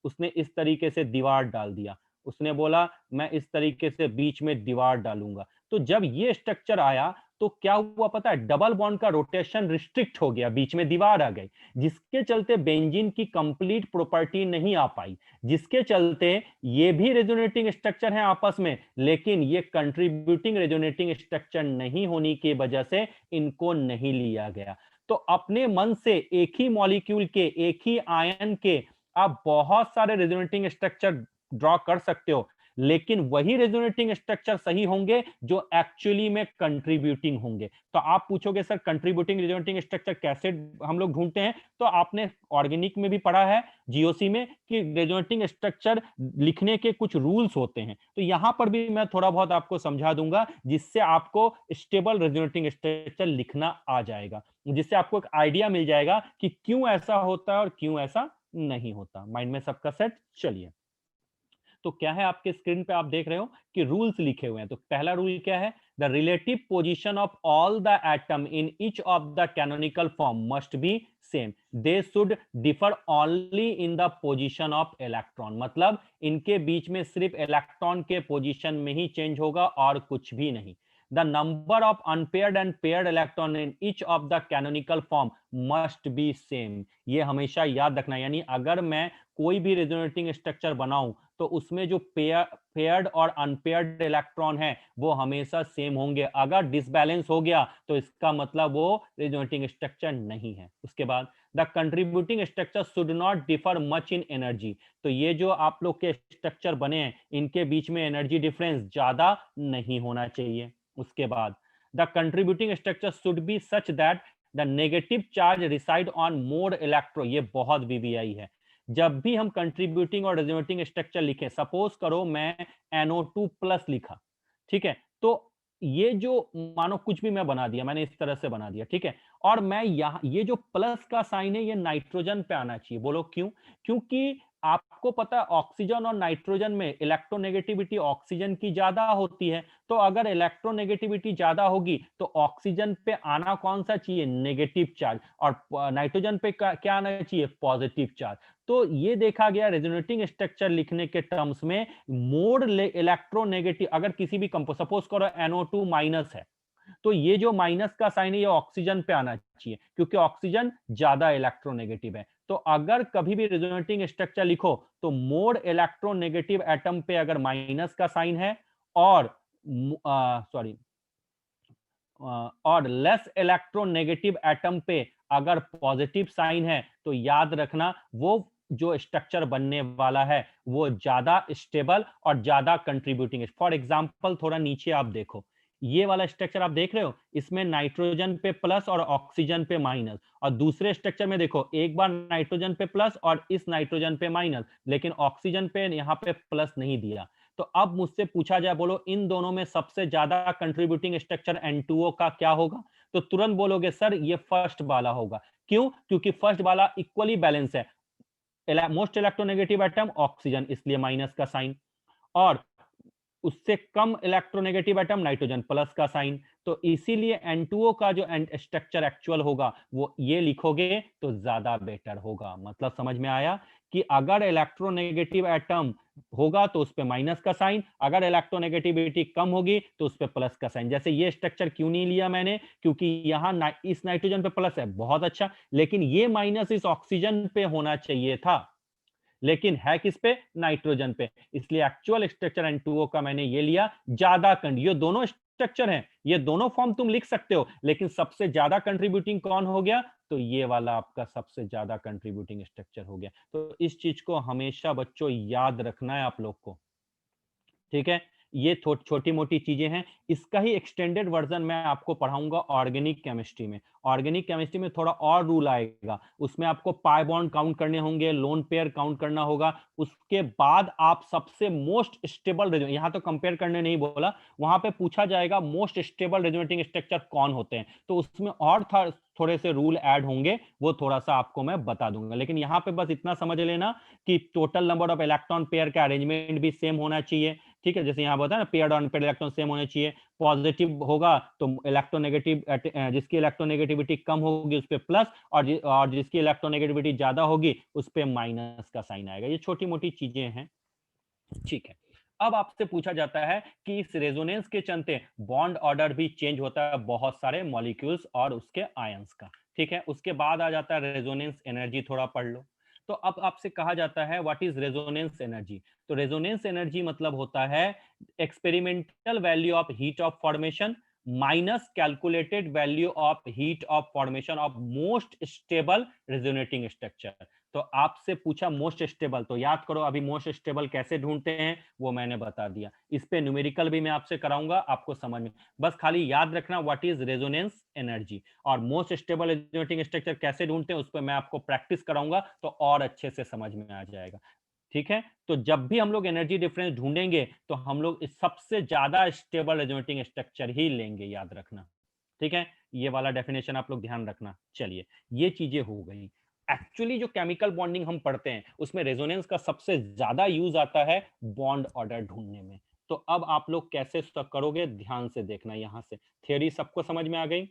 उसने इस तरीके से दीवार डाल दिया, उसने बोला मैं इस तरीके से बीच में दीवार डालूंगा। तो जब ये स्ट्रक्चर आया तो क्या हुआ पता है, डबल बॉन्ड का रोटेशन रिस्ट्रिक्ट हो गया, बीच में दीवार आ गई, जिसके चलते बेंजीन की कंप्लीट प्रॉपर्टी नहीं आ पाई, जिसके चलते ये भी रेजोनेटिंग स्ट्रक्चर है आपस में, लेकिन ये कंट्रीब्यूटिंग रेजोनेटिंग स्ट्रक्चर नहीं होने की वजह से इनको नहीं लिया गया। तो अपने मन से एक ही मॉलिक्यूल के, एक ही आयन के आप बहुत सारे रेजोनेटिंग स्ट्रक्चर ड्रॉ कर सकते हो, लेकिन वही रेजोनेटिंग स्ट्रक्चर सही होंगे जो एक्चुअली में कंट्रीब्यूटिंग होंगे। तो आप पूछोगे सर कंट्रीब्यूटिंग रेजोनेटिंग स्ट्रक्चर कैसे हम लोग ढूंढते हैं, तो आपने ऑर्गेनिक में भी पढ़ा है, जीओसी में, कि रेजोनेटिंग स्ट्रक्चर लिखने के कुछ रूल्स होते हैं। तो यहां पर भी मैं थोड़ा बहुत आपको समझा दूंगा, जिससे आपको स्टेबल रेजोनेटिंग स्ट्रक्चर लिखना आ जाएगा, जिससे आपको एक आइडिया मिल जाएगा कि क्यों ऐसा होता है और क्यों ऐसा नहीं होता। माइंड में सबका सेट। चलिए, तो क्या है, आपके स्क्रीन पे आप देख रहे हो कि रूल्स लिखे हुए हैं। तो पहला रूल क्या है, the relative position of all the atom in each of the canonical form must be same, they should differ only in the position of electron. मतलब इनके बीच में सिर्फ इलेक्ट्रॉन के पोजीशन में ही चेंज होगा और कुछ भी नहीं। The number of unpaired and paired electron in each of the canonical form must be same। ये हमेशा याद रखना, यानी अगर मैं कोई भी रेजोनेटिंग स्ट्रक्चर बनाऊं तो उसमें जो पेयर्ड और अनपेयर्ड इलेक्ट्रॉन है वो हमेशा सेम होंगे। अगर डिसबैलेंस हो गया तो इसका मतलब वो रेजोनेटिंग स्ट्रक्चर नहीं है। उसके बाद the contributing structure should not differ much in energy. तो ये जो आप लोग के स्ट्रक्चर बने हैं इनके बीच में एनर्जी डिफरेंस ज्यादा नहीं होना चाहिए। उसके बाद the contributing structure should be such that the negative charge reside on more electro. ये बहुत वीवीआई है। जब भी हम कंट्रीब्यूटिंग और रेजोनेटिंग स्ट्रक्चर लिखे, सपोज करो मैं NO2 प्लस लिखा, ठीक है, तो ये जो मानो कुछ भी मैं बना दिया, मैंने इस तरह से बना दिया, ठीक है, और मैं यहाँ ये जो प्लस का साइन है ये नाइट्रोजन पे आना चाहिए। बोलो क्यों? क्योंकि आपको पता है ऑक्सीजन और नाइट्रोजन में इलेक्ट्रोनेगेटिविटी ऑक्सीजन की ज्यादा होती है। तो अगर इलेक्ट्रोनेगेटिविटी ज्यादा होगी तो ऑक्सीजन पे आना कौन सा चाहिए, नेगेटिव चार्ज, और नाइट्रोजन पे क्या आना चाहिए, पॉजिटिव चार्ज। तो ये देखा गया रेजोनेटिंग स्ट्रक्चर लिखने के टर्म्स में मोड इलेक्ट्रोनेगेटिव, अगर किसी भी कंपाउंड, सपोज करो NO2 माइनस है, तो ये जो माइनस का साइन है ये ऑक्सीजन पे आना चाहिए, क्योंकि ऑक्सीजन ज्यादा इलेक्ट्रोनेगेटिव है। तो अगर कभी भी रेजोनेटिंग स्ट्रक्चर लिखो तो मोड इलेक्ट्रोनेगेटिव एटम पे अगर माइनस का साइन है और सॉरी और लेस इलेक्ट्रोनेगेटिव एटम पे अगर पॉजिटिव साइन है, तो याद रखना वो जो स्ट्रक्चर बनने वाला है वो ज्यादा स्टेबल और ज्यादा कंट्रीब्यूटिंग है। फॉर एग्जांपल थोड़ा नीचे आप देखो, ये वाला स्ट्रक्चर आप देख रहे हो, इसमें नाइट्रोजन पे प्लस और ऑक्सीजन पे माइनस, और दूसरे स्ट्रक्चर में देखो एक बार नाइट्रोजन पे प्लस और इस नाइट्रोजन पे माइनस, लेकिन ऑक्सीजन पे यहाँ पे प्लस नहीं दिया। तो अब मुझसे पूछा जाए, बोलो इन दोनों में सबसे ज्यादा कंट्रीब्यूटिंग स्ट्रक्चर N2O का क्या होगा, तो तुरंत बोलोगे सर ये फर्स्ट वाला होगा। क्यों? क्योंकि फर्स्ट वाला इक्वली बैलेंस है, मोस्ट इलेक्ट्रोनेगेटिव एटम ऑक्सीजन इसलिए माइनस का साइन, और उससे कम इलेक्ट्रोनेगेटिव एटम नाइट्रोजन प्लस का साइन। तो इसीलिए N2O का जो स्ट्रक्चर एक्चुअल होगा वो ये लिखोगे तो ज्यादा बेटर होगा। मतलब समझ में आया कि अगर इलेक्ट्रोनेगेटिव एटम होगा तो उस पे माइनस का साइन, अगर इलेक्ट्रोनेगेटिविटी कम होगी तो उस पे प्लस का साइन। जैसे ये स्ट्रक्चर क्यों नहीं लिया मैंने, क्योंकि यहाँ इस नाइट्रोजन पे प्लस है, बहुत अच्छा, लेकिन ये माइनस इस ऑक्सीजन पे होना चाहिए था, लेकिन है किस पे, नाइट्रोजन पे, इसलिए एक्चुअल स्ट्रक्चर N2O का मैंने ये लिया ज्यादा ये दोनों स्ट्रक्चर हैं, ये दोनों फॉर्म तुम लिख सकते हो, लेकिन सबसे ज्यादा कंट्रीब्यूटिंग कौन हो गया, तो ये वाला आपका सबसे ज्यादा कंट्रीब्यूटिंग स्ट्रक्चर हो गया। तो इस चीज को हमेशा बच्चों याद रखना है आप लोग को, ठीक है। ये छोटी मोटी चीजें हैं, इसका ही एक्सटेंडेड वर्जन मैं आपको पढ़ाऊंगा ऑर्गेनिक केमिस्ट्री में। ऑर्गेनिक केमिस्ट्री में थोड़ा और रूल आएगा, उसमें आपको पाई बॉन्ड काउंट करने होंगे, लोन पेयर काउंट करना होगा, उसके बाद आप सबसे मोस्ट स्टेबल, यहां तो कंपेयर करने नहीं बोला, वहां पे पूछा जाएगा मोस्ट स्टेबल रेजोनेटिंग स्ट्रक्चर कौन होते हैं, तो उसमें और थोड़े से रूल ऐड होंगे, वो थोड़ा सा आपको मैं बता दूंगा। लेकिन यहाँ पे बस इतना समझ लेना कि total number of electron pair का अरेंजमेंट भी सेम होना चाहिए, ठीक है। जैसे यहाँ बताया ना, पेयर्ड और अनपेयर्ड इलेक्ट्रॉन सेम होने चाहिए, पॉजिटिव होगा तो इलेक्ट्रोनेगेटिव, जिसकी इलेक्ट्रोनेगेटिविटी कम होगी उस पे प्लस, और जिसकी इलेक्ट्रोनेगेटिविटी ज्यादा होगी उस पे माइनस का साइन आएगा। ये छोटी मोटी चीजें हैं, ठीक है। अब आपसे पूछा जाता है कि इस रेजोनेंस के चलते बॉन्ड ऑर्डर भी चेंज होता है बहुत सारे मॉलिक्यूल्स और उसके आयंस का, ठीक है। उसके बाद आ जाता है रेजोनेंस एनर्जी, थोड़ा पढ़ लो। तो अब आपसे कहा जाता है व्हाट इज रेजोनेंस एनर्जी। तो रेजोनेंस एनर्जी मतलब होता है experimental value of heat of formation minus calculated value of heat of formation of most stable resonating structure. तो आपसे पूछा मोस्ट स्टेबल, तो याद करो अभी मोस्ट स्टेबल कैसे ढूंढते हैं वो मैंने बता दिया। इस पे न्यूमेरिकल भी मैं आपसे कराऊंगा, आपको समझ में, बस खाली याद रखना व्हाट इज रेजोनेंस एनर्जी। और मोस्ट स्टेबल रेजोनेटिंग स्ट्रक्चर कैसे ढूंढते हैं उस पर मैं आपको प्रैक्टिस कराऊंगा, तो और अच्छे से समझ में आ जाएगा। ठीक है, तो जब भी हम लोग एनर्जी डिफरेंस ढूंढेंगे तो हम लोग इस सबसे ज्यादा स्टेबल रेजोनेटिंग स्ट्रक्चर ही लेंगे, याद रखना। ठीक है, ये वाला डेफिनेशन आप लोग ध्यान रखना। चलिए, ये चीजें हो गई। एक्चुअली जो केमिकल बॉन्डिंग हम पढ़ते हैं उसमें रेजोनेंस का सबसे ज्यादा यूज आता है बॉन्ड ऑर्डर ढूंढने में। तो अब आप लोग कैसे करोगे, ध्यान से देखना। यहां से थियोरी सबको समझ में आ गई।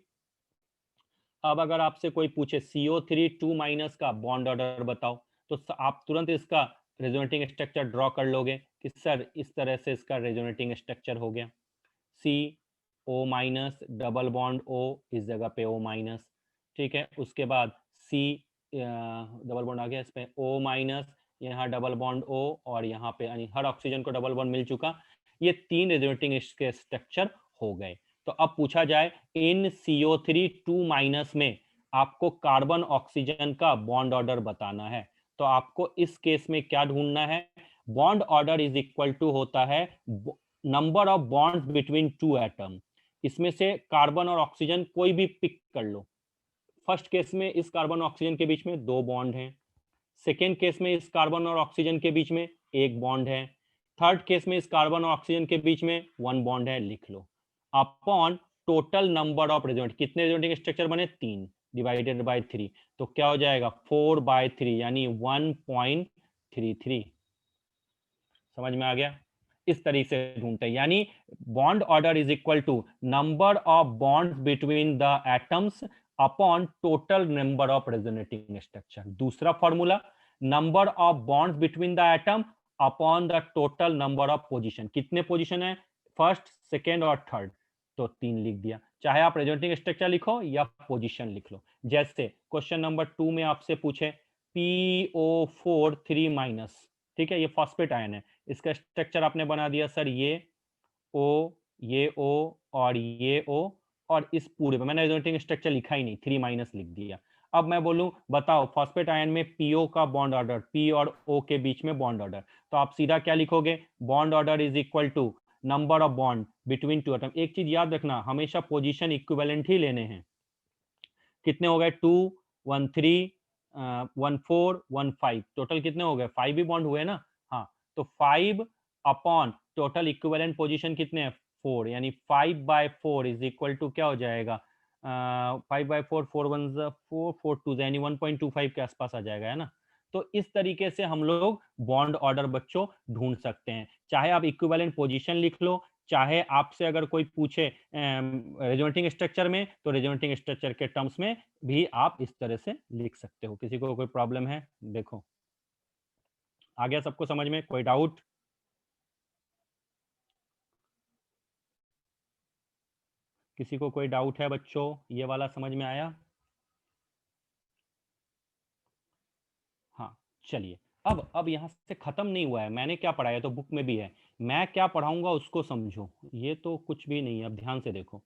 अब अगर आपसे कोई पूछे CO3 2- का बॉन्ड ऑर्डर बताओ, तो आप तुरंत इसका रेजोनेटिंग स्ट्रक्चर ड्रॉ कर लोगे कि सर इस तरह से इसका रेजोनेटिंग स्ट्रक्चर हो गया। CO- डबल बॉन्ड O, इस जगह पे O-। ठीक है, उसके बाद C डबल बॉन्ड आ गया, इस पे O-, यहाँ डबल बॉन्ड O, और यहाँ पे यानी हर ऑक्सीजन को डबल बॉन्ड मिल चुका। ये 3 रेजोनेटिंग के स्ट्रक्चर हो गए। तो अब पूछा जाए इन CO3 2- में आपको कार्बन ऑक्सीजन का बॉन्ड ऑर्डर बताना है, तो आपको इस केस में क्या ढूंढना है, bond order is equal to होता है number of bonds between two atom. इसमें से कार्बन और ऑक्सीजन कोई भी पिक कर लो। फर्स्ट केस में इस कार्बन और ऑक्सीजन के बीच में 2 बॉन्ड हैं, सेकेंड केस में इस कार्बन और ऑक्सीजन के बीच में 1 बॉन्ड है, थर्ड केस में इस कार्बन और ऑक्सीजन के बीच में 1 बॉन्ड है, लिख लो। Upon total number of resonant, कितने रेजोनेटिंग स्ट्रक्चर बने, 3, डिवाइडेड बाय 3, तो क्या हो जाएगा 4/3 यानी 1.33। समझ में आ गया। इस तरीके से ढूंढते हैं, यानी bond order is equal to number of bonds between the atoms upon total number of resonating structure. दूसरा formula, number of bonds between the atom upon the total number of position. कितने पोजीशन है, first, second और third, तो 3 लिख दिया। चाहे आप resonating structure लिखो या पोजीशन लिख लो। जैसे क्वेश्चन नंबर 2 में आपसे पूछे PO4 3-, ठीक है, ये फॉस्फेट आयन है, इसका स्ट्रक्चर आपने बना दिया सर ये O, ये O और ये O, और इस पूरे पे मैंने रेजोनेटिंग स्ट्रक्चर लिखा ही नहीं, 3- लिख दिया। अब मैं बोलूं बताओ फॉस्फेट आयन में PO का बॉन्ड ऑर्डर, P और O के बीच में बॉन्ड ऑर्डर, तो आप सीधा क्या लिखोगे, bond order is equal to number of bond between two atom. एक चीज याद रखना, हमेशा पोजीशन इक्विवेलेंट ही लेने हैं। कितने हो गए, 2 1 3 1 4 1 5, टोटल कितने हो गए, 5 ही बॉन्ड हुए ना। हाँ, तो 5 अपॉन टोटल इक्विवेलेंट पोजीशन कितने हैं, 4, यानी 5/4 इज इक्वल टू क्या हो जाएगा, 5/4, 4 1 4 4 2 यानी 1.25 के आसपास आ जाएगा, है ना। तो इस तरीके से हम लोग बॉन्ड ऑर्डर बच्चों ढूंढ सकते हैं। चाहे आप इक्विवेलेंट पोजीशन लिख लो, चाहे आपसे अगर कोई पूछे रेजोनेटिंग स्ट्रक्चर में, तो रेजोनेटिंग स्ट्रक्चर के टर्म्स में भी आप इस तरह से लिख सकते हो। किसी को कोई प्रॉब्लम है, देखो आ गया सबको समझ में, कोई डाउट? किसी को कोई डाउट है बच्चों, ये वाला समझ में आया? हाँ, चलिए। अब यहाँ से खत्म नहीं हुआ है, मैंने क्या पढ़ाया तो बुक में भी है, मैं क्या पढ़ाऊंगा उसको समझो, ये तो कुछ भी नहीं है। अब ध्यान से देखो,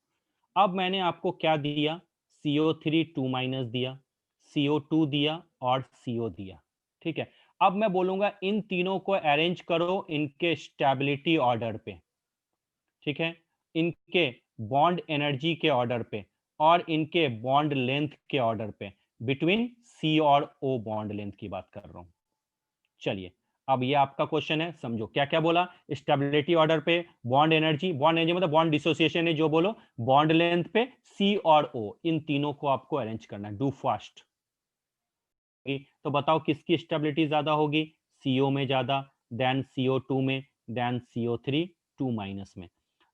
अब मैंने आपको क्या दिया, CO3 2- दिया, CO2 दिया और CO दिया। ठीक है, अब मैं बोलूंगा इन तीनों को अरेंज करो इनके स्टेबिलिटी ऑर्डर पे। ठीक है, इनके बॉन्ड एनर्जी के ऑर्डर पे और इनके बॉन्ड लेंथ के ऑर्डर पे, बिटवीन C और O बॉन्ड लेंथ की बात कर रहा हूं। चलिए, अब ये आपका क्वेश्चन है, समझो क्या क्या बोला, स्टेबिलिटी ऑर्डर पे बॉन्ड एनर्जी मतलब बॉन्ड डिसोसिएशन है जो बोलो, बॉन्ड लेंथ पे C और O, इन तीनों को आपको अरेंज करना है, डू फास्ट। तो बताओ किसकी स्टेबिलिटी ज्यादा होगी, CO में ज्यादा, देन CO2 में, देन CO3 2- में।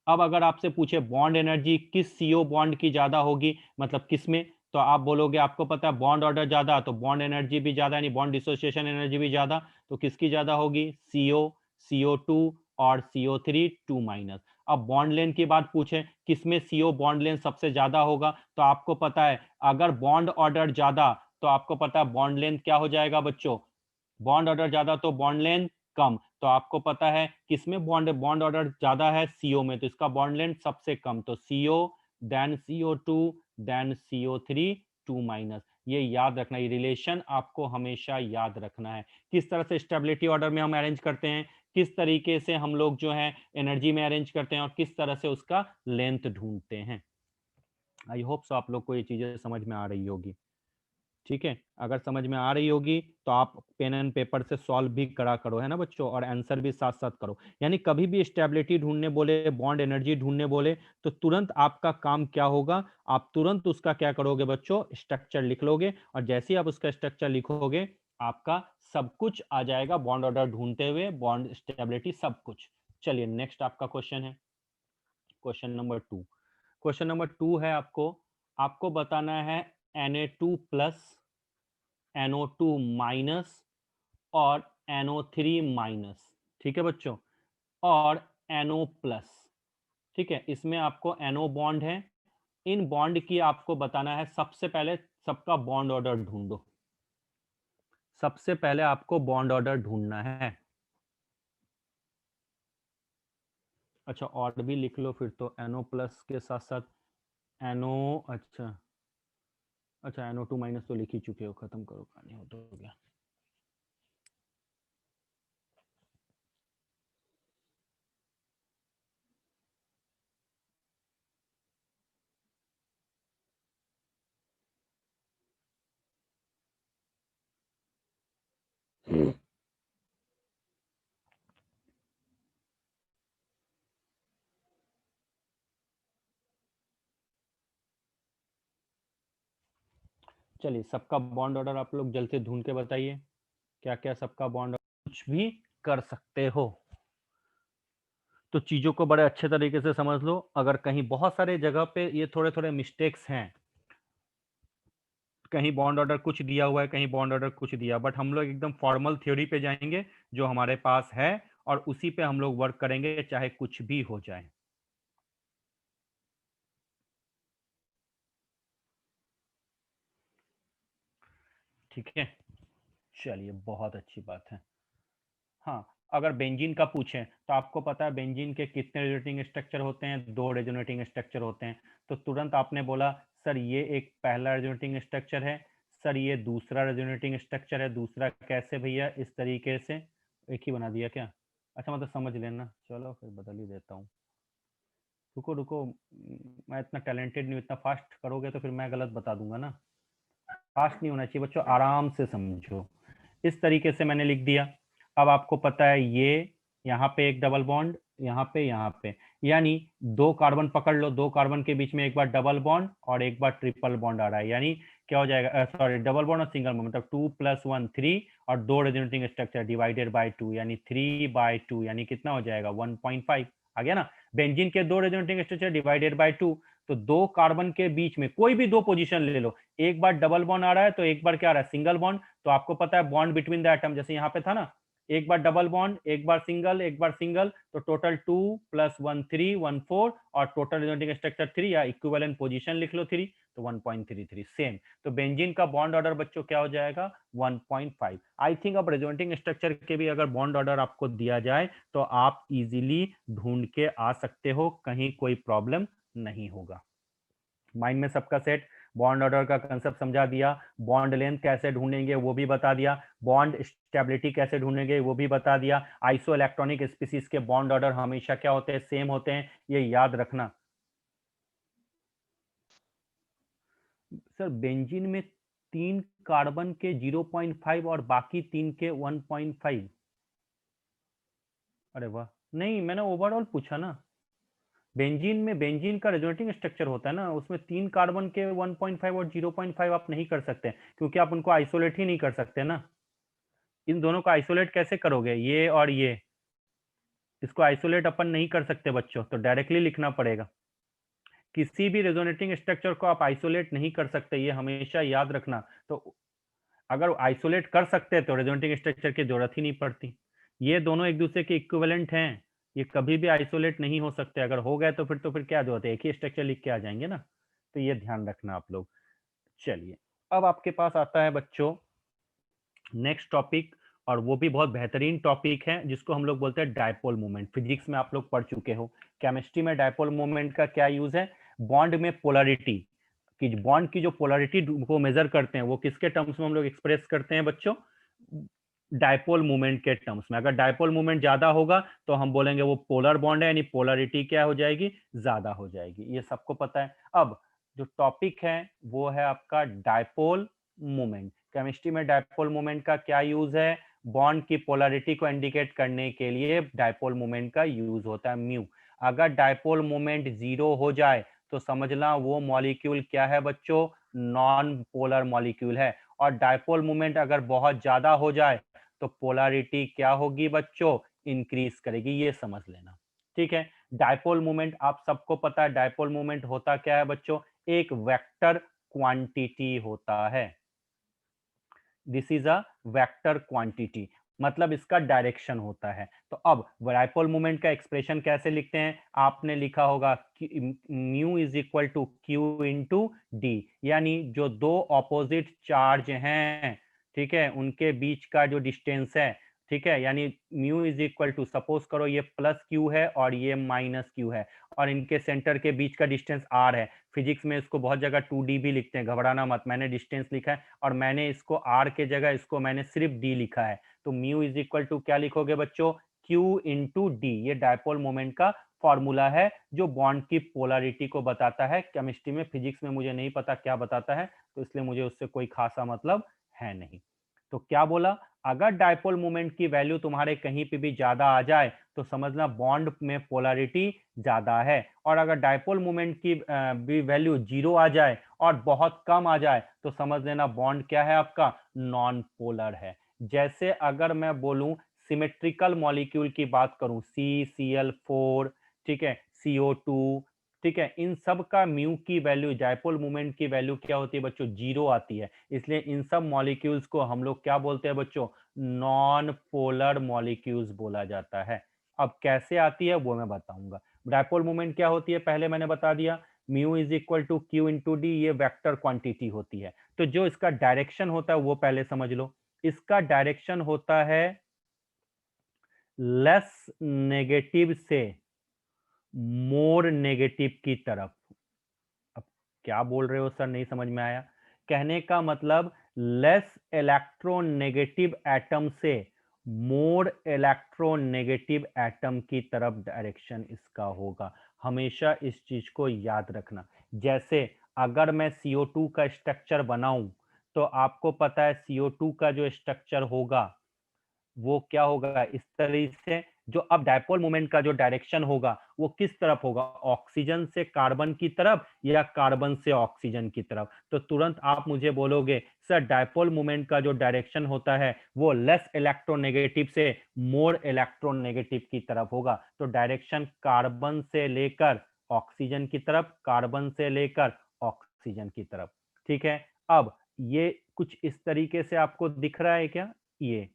अब अगर आपसे पूछे बॉन्ड एनर्जी किस CO बॉन्ड की ज्यादा होगी, मतलब किस में, तो आप बोलोगे आपको पता है बॉन्ड ऑर्डर ज्यादा तो बॉन्ड एनर्जी भी ज्यादा, यानी बॉन्ड डिसोसिएशन एनर्जी भी ज्यादा, तो किसकी ज्यादा होगी, CO, CO2 और CO3 2-। अब बॉन्ड लेंथ की बात पूछे किसमें CO बॉन्ड लेंथ सबसे ज्यादा होगा, तो आपको पता है अगर बॉन्ड ऑर्डर ज्यादा, तो आपको पता है बॉन्ड लेंथ क्या हो जाएगा बच्चों, बॉन्ड ऑर्डर ज्यादा तो बॉन्ड लेंथ कम, तो आपको पता है किसमें बॉन्ड बॉन्ड ऑर्डर ज्यादा है, CO में, तो इसका बॉन्ड लेंथ सबसे कम, तो CO, then CO2, then CO3 2-। ये याद रखना, ये रिलेशन आपको हमेशा याद रखना है। किस तरह से स्टेबिलिटी ऑर्डर में हम अरेंज करते हैं, किस तरीके से हम लोग जो है एनर्जी में अरेंज करते हैं और किस तरह से उसका लेंथ ढूंढते हैं। आई होप सो आप लोग को ये चीजें समझ में आ रही होगी। ठीक है, अगर समझ में आ रही होगी तो आप पेन एंड पेपर से सॉल्व भी करा करो, है ना बच्चों, और आंसर भी साथ साथ करो। यानी कभी भी स्टेबिलिटी ढूंढने बोले, बॉन्ड एनर्जी ढूंढने बोले, तो तुरंत आपका काम क्या होगा, आप तुरंत उसका क्या करोगे बच्चों, स्ट्रक्चर लिख लोगे, और जैसे ही आप उसका स्ट्रक्चर लिखोगे आपका सब कुछ आ जाएगा, बॉन्ड ऑर्डर ढूंढते हुए, बॉन्ड स्टेबिलिटी, सब कुछ। चलिए नेक्स्ट आपका क्वेश्चन है, क्वेश्चन नंबर 2। क्वेश्चन नंबर 2 है आपको आपको बताना है Na2 प्लस, NO2 माइनस और NO3 माइनस, ठीक है बच्चों, और NO प्लस। ठीक है, इसमें आपको NO बॉन्ड है, इन बॉन्ड की आपको बताना है, सबसे पहले सबका बॉन्ड ऑर्डर ढूंढो, सबसे पहले आपको बॉन्ड ऑर्डर ढूंढना है। अच्छा, और भी लिख लो फिर तो, NO प्लस के साथ साथ NO, अच्छा अच्छा NO2 माइनस तो लिख ही चुके हो, खत्म करो, कहानी हो तो गया। चलिए सबका बॉन्ड ऑर्डर आप लोग जल्द से ढूंढ के बताइए, क्या क्या सबका बॉन्ड, कुछ भी कर सकते हो, तो चीजों को बड़े अच्छे तरीके से समझ लो। अगर कहीं बहुत सारे जगह पे ये थोड़े थोड़े मिस्टेक्स हैं, कहीं बॉन्ड ऑर्डर कुछ दिया हुआ है, कहीं बॉन्ड ऑर्डर कुछ दिया, बट हम लोग एकदम फॉर्मल थ्योरी पे जाएंगे जो हमारे पास है, और उसी पे हम लोग वर्क करेंगे चाहे कुछ भी हो जाए। ठीक है, चलिए बहुत अच्छी बात है। हाँ, अगर बेंजीन का पूछें तो आपको पता है बेंजीन के कितने रेजोनेटिंग स्ट्रक्चर होते हैं, 2 रेजोनेटिंग स्ट्रक्चर होते हैं। तो तुरंत आपने बोला सर ये एक पहला रेजोनेटिंग स्ट्रक्चर है, सर ये दूसरा रेजोनेटिंग स्ट्रक्चर है, दूसरा कैसे भैया, इस तरीके से, एक ही बना दिया क्या, अच्छा मतलब समझ लेना, चलो फिर बदल ही देता हूँ, रुको रुको, मैं इतना टैलेंटेड नहीं, इतना फास्ट करोगे तो फिर मैं गलत बता दूंगा ना, फास्ट नहीं होना चाहिए बच्चों, आराम से समझो। इस तरीके से मैंने लिख दिया। अब आपको पता है ये यहाँ पे एक डबल बॉन्ड, यहाँ पे, यानी 2 कार्बन पकड़ लो, 2 कार्बन के बीच में एक बार डबल बॉन्ड और एक बार ट्रिपल बॉन्ड आ रहा है, यानी क्या हो जाएगा, सॉरी डबल बॉन्ड और सिंगल बॉन्ड, मतलब 2 + 1 3, और 2 रेजोनेटिंग स्ट्रक्चर डिवाइडेड बाय 2, यानी 3/2, यानी कितना हो जाएगा 1.5, आ गया ना। बेंजीन के 2 रेजोनेटिंग स्ट्रक्चर डिवाइडेड बाय 2, तो 2 कार्बन के बीच में कोई भी 2 पोजीशन ले लो, एक बार डबल बॉन्ड आ रहा है तो एक बार क्या आ रहा है, सिंगल बॉन्ड। तो आपको पता है बॉन्ड बिटवीन द एटम, जैसे यहाँ पे था ना, एक बार डबल बॉन्ड, एक बार सिंगल, एक बार सिंगल, तो टोटल 2 + 1 3 1 4, और टोटल रेजोनेटिंग स्ट्रक्चर 3, या इक्विवेलेंट पोजीशन लिख लो 3, तो 1.33 सेम। तो बेंजीन का बॉन्ड ऑर्डर बच्चों क्या हो जाएगा 1.5। आई थिंक अब रेजोनेटिंग स्ट्रक्चर के भी अगर बॉन्ड ऑर्डर आपको दिया जाए तो आप इजीली ढूंढ के आ सकते हो, कहीं कोई प्रॉब्लम नहीं होगा। माइंड में सबका सेट, बॉन्ड ऑर्डर का कंसेप्ट समझा दिया, बॉन्ड लेंथ कैसे ढूंढेंगे वो भी बता दिया, बॉन्ड स्टेबिलिटी कैसे ढूंढेंगे वो भी बता दिया, आइसो इलेक्ट्रॉनिक स्पीसीज के बॉन्ड ऑर्डर हमेशा क्या होते हैं, सेम होते हैं, ये याद रखना। सर बेंजीन में 3 कार्बन के 0.5 और बाकी 3 के 1.5, अरे वाह, नहीं मैंने ओवरऑल पूछा ना, बेंजीन में बेंजीन का रेजोनेटिंग स्ट्रक्चर होता है ना, उसमें 3 कार्बन के 1.5 और 0.5 आप नहीं कर सकते, क्योंकि आप उनको आइसोलेट ही नहीं कर सकते ना। इन दोनों को आइसोलेट कैसे करोगे, ये और ये, इसको आइसोलेट अपन नहीं कर सकते बच्चों, तो डायरेक्टली लिखना पड़ेगा। किसी भी रेजोनेटिंग स्ट्रक्चर को आप आइसोलेट नहीं कर सकते, ये हमेशा याद रखना। तो अगर आइसोलेट कर सकते तो रेजोनेटिंग स्ट्रक्चर की जरूरत ही नहीं पड़ती। ये दोनों एक दूसरे के इक्विवेलेंट हैं, ये कभी भी आइसोलेट नहीं हो सकते, अगर हो गए तो फिर क्या जरूरत है, एक ही स्ट्रक्चर लिख के आ जाएंगे ना। तो ये ध्यान रखना आप लोग। चलिए अब आपके पास आता है बच्चों नेक्स्ट टॉपिक, और वो भी बहुत बेहतरीन टॉपिक है, जिसको हम लोग बोलते हैं डायपोल मोमेंट। फिजिक्स में आप लोग पढ़ चुके हो, केमिस्ट्री में डायपोल मोमेंट का क्या यूज है, बॉन्ड में पोलरिटी, कि बॉन्ड की जो पोलरिटी को मेजर करते हैं वो किसके टर्म्स में हम लोग एक्सप्रेस करते हैं बच्चों, डायपोल मोमेंट के टर्म्स में। अगर डायपोल मोमेंट ज्यादा होगा तो हम बोलेंगे वो पोलर बॉन्ड है, यानी पोलरिटी क्या हो जाएगी, ज्यादा हो जाएगी। ये सबको पता है। अब जो टॉपिक है वो है आपका डायपोल मोमेंट। केमिस्ट्री में डायपोल मोमेंट का क्या यूज है, बॉन्ड की पोलरिटी को इंडिकेट करने के लिए डायपोल मोमेंट का यूज होता है म्यू। अगर डायपोल मोमेंट 0 हो जाए तो समझना वो मॉलिक्यूल क्या है बच्चों, नॉन पोलर मॉलिक्यूल है। और डायपोल मोमेंट अगर बहुत ज्यादा हो जाए तो पोलरिटी क्या होगी बच्चों, इंक्रीज करेगी। ये समझ लेना, ठीक है। डायपोल मोमेंट आप सबको पता है, डायपोल मोमेंट होता क्या है बच्चों, एक वेक्टर क्वांटिटी होता है। This is a vector quantity, मतलब इसका डायरेक्शन होता है। तो अब डायपोल मोमेंट का एक्सप्रेशन कैसे लिखते हैं, आपने लिखा होगा mu is equal to Q into D, यानी जो दो ऑपोजिट चार्ज हैं, ठीक है, उनके बीच का जो डिस्टेंस है, ठीक है, यानी mu is equal to, suppose करो ये प्लस क्यू है और ये माइनस क्यू है, और इनके सेंटर के बीच का डिस्टेंस आर है। फिजिक्स में इसको बहुत जगह 2d भी लिखते हैं, घबराना मत, मैंने डिस्टेंस लिखा है और मैंने इसको आर के जगह इसको मैंने सिर्फ डी लिखा है। तो म्यू इज इक्वल टू क्या लिखोगे बच्चों, क्यू इंटू डी। ये डायपोल मोमेंट का फॉर्मूला है जो बॉन्ड की पोलरिटी को बताता है। केमिस्ट्री में, फिजिक्स में मुझे नहीं पता क्या बताता है, तो इसलिए मुझे उससे कोई खासा मतलब है नहीं। तो क्या बोला, अगर डायपोल मोमेंट की वैल्यू तुम्हारे कहीं पे भी ज्यादा आ जाए तो समझना बॉन्ड में पोलरिटी ज्यादा है। और अगर डायपोल मोमेंट की भी वैल्यू 0 आ जाए और बहुत कम आ जाए तो समझ लेना बॉन्ड क्या है आपका, नॉन पोलर है। जैसे अगर मैं बोलूं सिमेट्रिकल मॉलिक्यूल की बात करूं, CCl4, ठीक है, CO2, ठीक है, इन सब का म्यू की वैल्यू, डायपोल मोमेंट की वैल्यू क्या होती है बच्चों, 0 आती है। इसलिए इन सब मॉलिक्यूल्स को हम लोग क्या बोलते हैं बच्चों, नॉन पोलर मॉलिक्यूल्स बोला जाता है। अब कैसे आती है वो मैं बताऊंगा। डायपोल मोमेंट क्या होती है पहले मैंने बता दिया, mu is equal to Q into D, ये वेक्टर क्वांटिटी होती है। तो जो इसका डायरेक्शन होता है वो पहले समझ लो, इसका डायरेक्शन होता है लेस नेगेटिव से मोर नेगेटिव की तरफ। अब क्या बोल रहे हो सर, नहीं समझ में आया। कहने का मतलब लेस इलेक्ट्रोनेगेटिव एटम से मोर इलेक्ट्रोनेगेटिव एटम की तरफ डायरेक्शन इसका होगा। हमेशा इस चीज को याद रखना। जैसे अगर मैं CO2 का स्ट्रक्चर बनाऊं तो आपको पता है CO2 का जो स्ट्रक्चर होगा वो क्या होगा, इस तरीके से। जो अब डायपोल मोमेंट का जो डायरेक्शन होगा वो किस तरफ होगा, ऑक्सीजन से कार्बन की तरफ या कार्बन से ऑक्सीजन की तरफ। तो तुरंत आप मुझे बोलोगे सर डायपोल मोमेंट का जो डायरेक्शन होता है वो लेस इलेक्ट्रोनेगेटिव से मोर इलेक्ट्रोनेगेटिव की तरफ होगा। तो डायरेक्शन कार्बन से लेकर ऑक्सीजन की तरफ, कार्बन से लेकर ऑक्सीजन की तरफ, ठीक है। अब ये कुछ इस तरीके से आपको दिख रहा है क्या, ये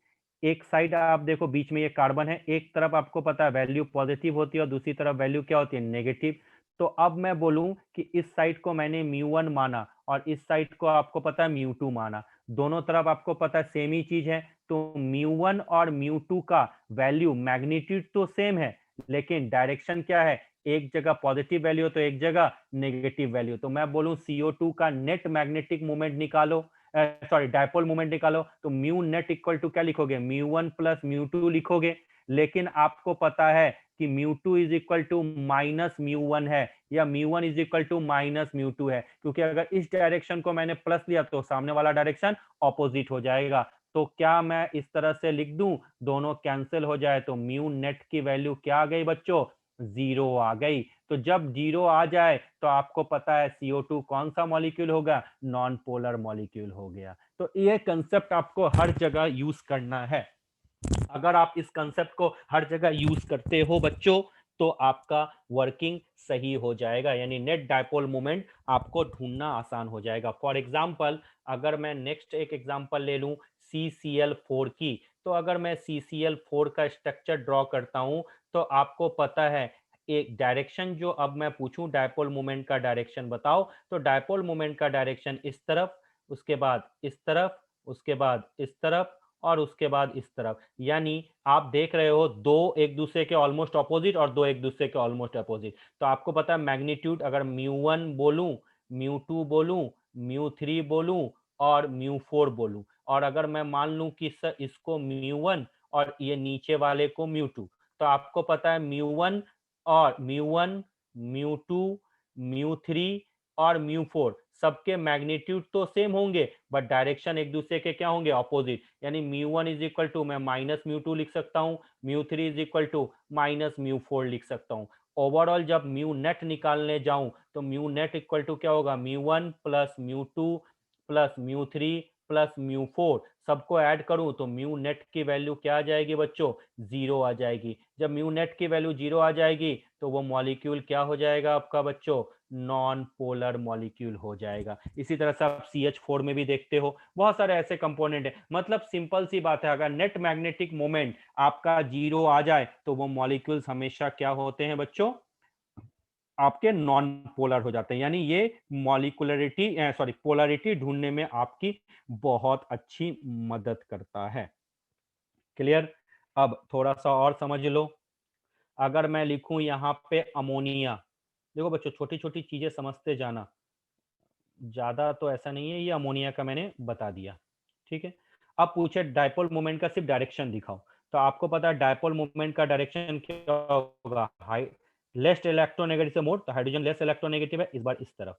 एक साइड आप देखो बीच में ये कार्बन है, एक तरफ आपको पता है वैल्यू पॉजिटिव होती है और दूसरी तरफ वैल्यू क्या होती है, नेगेटिव। तो अब मैं बोलूं कि इस साइड को मैंने म्यू1 माना और इस साइड को आपको पता है म्यू2 माना, दोनों तरफ आपको पता है सेम ही चीज है। तो म्यू1 और म्यू2 का वैल्यू मैग्नीट्यूड तो सेम है, लेकिन डायरेक्शन क्या है, एक जगह पॉजिटिव वैल्यू तो एक जगह नेगेटिव वैल्यू। तो मैं बोलूं CO2 का नेट मैग्नेटिक मोमेंट निकालो, सॉरी डायपोल मोमेंट निकालो, तो म्यू नेट इक्वल टू क्या लिखोगे, म्यू1 प्लस म्यू2 लिखोगे। लेकिन आपको पता है कि म्यू2 इज इक्वल टू माइनस म्यू1 है या म्यू1 इज इक्वल टू माइनस म्यू2 है, क्योंकि अगर इस डायरेक्शन को मैंने प्लस लिया तो सामने वाला डायरेक्शन ऑपोजिट हो जाएगा। तो क्या मैं इस तरह से लिख दूं, दोनों कैंसिल हो जाए तो म्यू नेट की वैल्यू क्या आ गई बच्चों, 0 आ गई। तो जब 0 आ जाए तो आपको पता है CO2 कौन सा मॉलिक्यूल होगा, नॉन पोलर मॉलिक्यूल हो गया। तो ये कंसेप्ट आपको हर जगह यूज करना है। अगर आप इस कंसेप्ट को हर जगह यूज करते हो बच्चों तो आपका वर्किंग सही हो जाएगा, यानी नेट डायपोल मोमेंट आपको ढूंढना आसान हो जाएगा। फॉर एग्जांपल अगर मैं नेक्स्ट एक एग्जांपल ले लूं CCl4 की, तो अगर मैं CCl4 का स्ट्रक्चर ड्रॉ करता हूं तो आपको पता है एक डायरेक्शन, जो अब मैं पूछूं डायपोल मोमेंट का डायरेक्शन बताओ, तो डायपोल मोमेंट का डायरेक्शन इस तरफ, उसके बाद इस तरफ, उसके बाद इस तरफ और उसके बाद इस तरफ। यानी आप देख रहे हो दो एक दूसरे के ऑलमोस्ट अपोजिट और दो एक दूसरे के ऑलमोस्ट अपोजिट। तो आपको पता है मैग्नीट्यूड, अगर म्यू1 बोलूं μ2 बोलूं, μ3 बोलूं और μ4 बोलूं, और अगर मैं मान लूं कि सर इसको μ1 और ये नीचे वाले को μ2, तो आपको पता है μ1 और μ1, μ2, μ3 और μ4 सबके मैग्नीट्यूड तो सेम होंगे, बट डायरेक्शन एक दूसरे के क्या होंगे, ऑपोजिट। यानी μ1 इज इक्वल टू मैं माइनस μ2 लिख सकता हूँ, μ3 इज इक्वल टू माइनस μ4 लिख सकता हूँ। ओवरऑल जब म्यू नेट निकालने जाऊं तो म्यू नेट इक्वल टू क्या होगा, μ1 प्लस μ2 प्लस μ3 प्लस μ4, सबको ऐड करूं तो म्यू नेट की वैल्यू क्या आ जाएगी बच्चों, 0 आ जाएगी। जब म्यू नेट की वैल्यू 0 आ जाएगी तो वो मॉलिक्यूल क्या हो जाएगा आपका बच्चों, नॉन पोलर मॉलिक्यूल हो जाएगा। इसी तरह से आप CH4 में भी देखते हो, बहुत सारे ऐसे कंपोनेंट है। मतलब सिंपल सी बात है, अगर नेट मैग्नेटिक मोमेंट आपका 0 आ जाए तो वो मॉलिक्यूल्स हमेशा क्या होते हैं बच्चों, आपके नॉन पोलर हो जाते हैं। यानी ये मॉलिकुलरिटी सॉरी पोलरिटी ढूंढने में आपकी बहुत अच्छी मदद करता है। क्लियर? अब थोड़ा सा और समझ लो, अगर मैं लिखूं यहाँ पे अमोनिया, देखो बच्चों छोटी छोटी चीजें समझते जाना, ज्यादा तो ऐसा नहीं है, ये अमोनिया का मैंने बता दिया, ठीक है। अब पूछे डायपोल मोमेंट का सिर्फ डायरेक्शन दिखाओ, तो आपको पता है डायपोल मोमेंट का डायरेक्शन क्या होगा, हाई लेस इलेक्ट्रोनेगेटिव मोड, तो हाइड्रोजन लेस इलेक्ट्रोनेगेटिव है, इस बार इस तरफ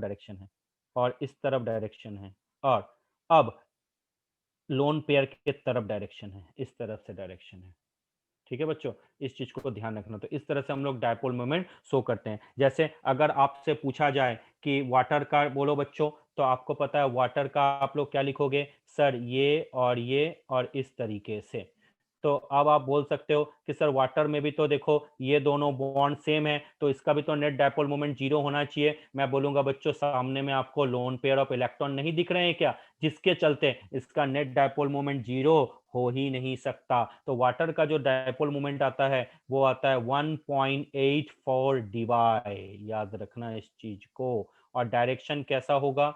डायरेक्शन है और इस तरफ डायरेक्शन है, और अब लोन पेयर के तरफ डायरेक्शन है, इस तरफ से डायरेक्शन है। ठीक है बच्चों, इस चीज को ध्यान रखना। तो इस तरह से हम लोग डायपोल मोमेंट शो करते हैं। जैसे अगर आपसे पूछा जाए कि वाटर का बोलो बच्चों, तो आपको पता है वाटर का आप लोग क्या लिखोगे, सर ये और इस तरीके से। तो अब आप बोल सकते हो कि सर वाटर में भी तो देखो ये दोनों बॉन्ड सेम है, तो इसका भी तो नेट डायपोल मोमेंट 0 होना चाहिए। मैं बोलूंगा बच्चों सामने में आपको लोन पेयर ऑफ इलेक्ट्रॉन नहीं दिख रहे हैं क्या, जिसके चलते इसका नेट डायपोल मोमेंट 0 हो ही नहीं सकता। तो वाटर का जो डायपोल मोमेंट आता है वो आता है 1.84 डीवाई, याद रखना इस चीज को। और डायरेक्शन कैसा होगा,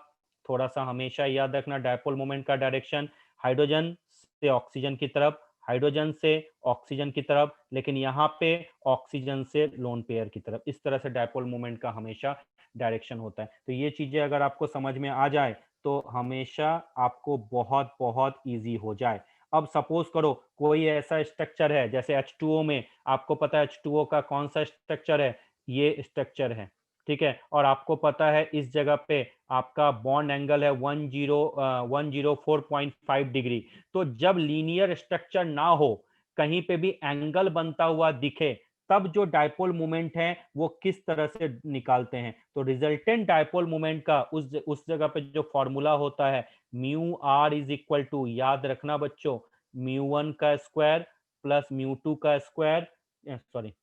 थोड़ा सा हमेशा याद रखना, डायपोल मोमेंट का डायरेक्शन हाइड्रोजन से ऑक्सीजन की तरफ, हाइड्रोजन से ऑक्सीजन की तरफ, लेकिन यहाँ पे ऑक्सीजन से लोन पेयर की तरफ, इस तरह से डायपोल मोमेंट का हमेशा डायरेक्शन होता है। तो ये चीजें अगर आपको समझ में आ जाए तो हमेशा आपको बहुत बहुत इजी हो जाए। अब सपोज करो कोई ऐसा स्ट्रक्चर है, जैसे H2O में आपको पता है H2O का कौन सा स्ट्रक्चर है, ये स्ट्रक्चर है, ठीक है। और आपको पता है इस जगह पे आपका बॉन्ड एंगल है 104.5 डिग्री। तो जब लीनियर स्ट्रक्चर ना हो, कहीं पे भी एंगल बनता हुआ दिखे, तब जो डायपोल मोमेंट है वो किस तरह से निकालते हैं, तो रिजल्टेंट डायपोल मोमेंट का उस जगह पे जो फॉर्मूला होता है mu R is equal to, याद रखना बच्चों, μ1 का स्क्वायर प्लस μ2 का स्क्वायर, सॉरी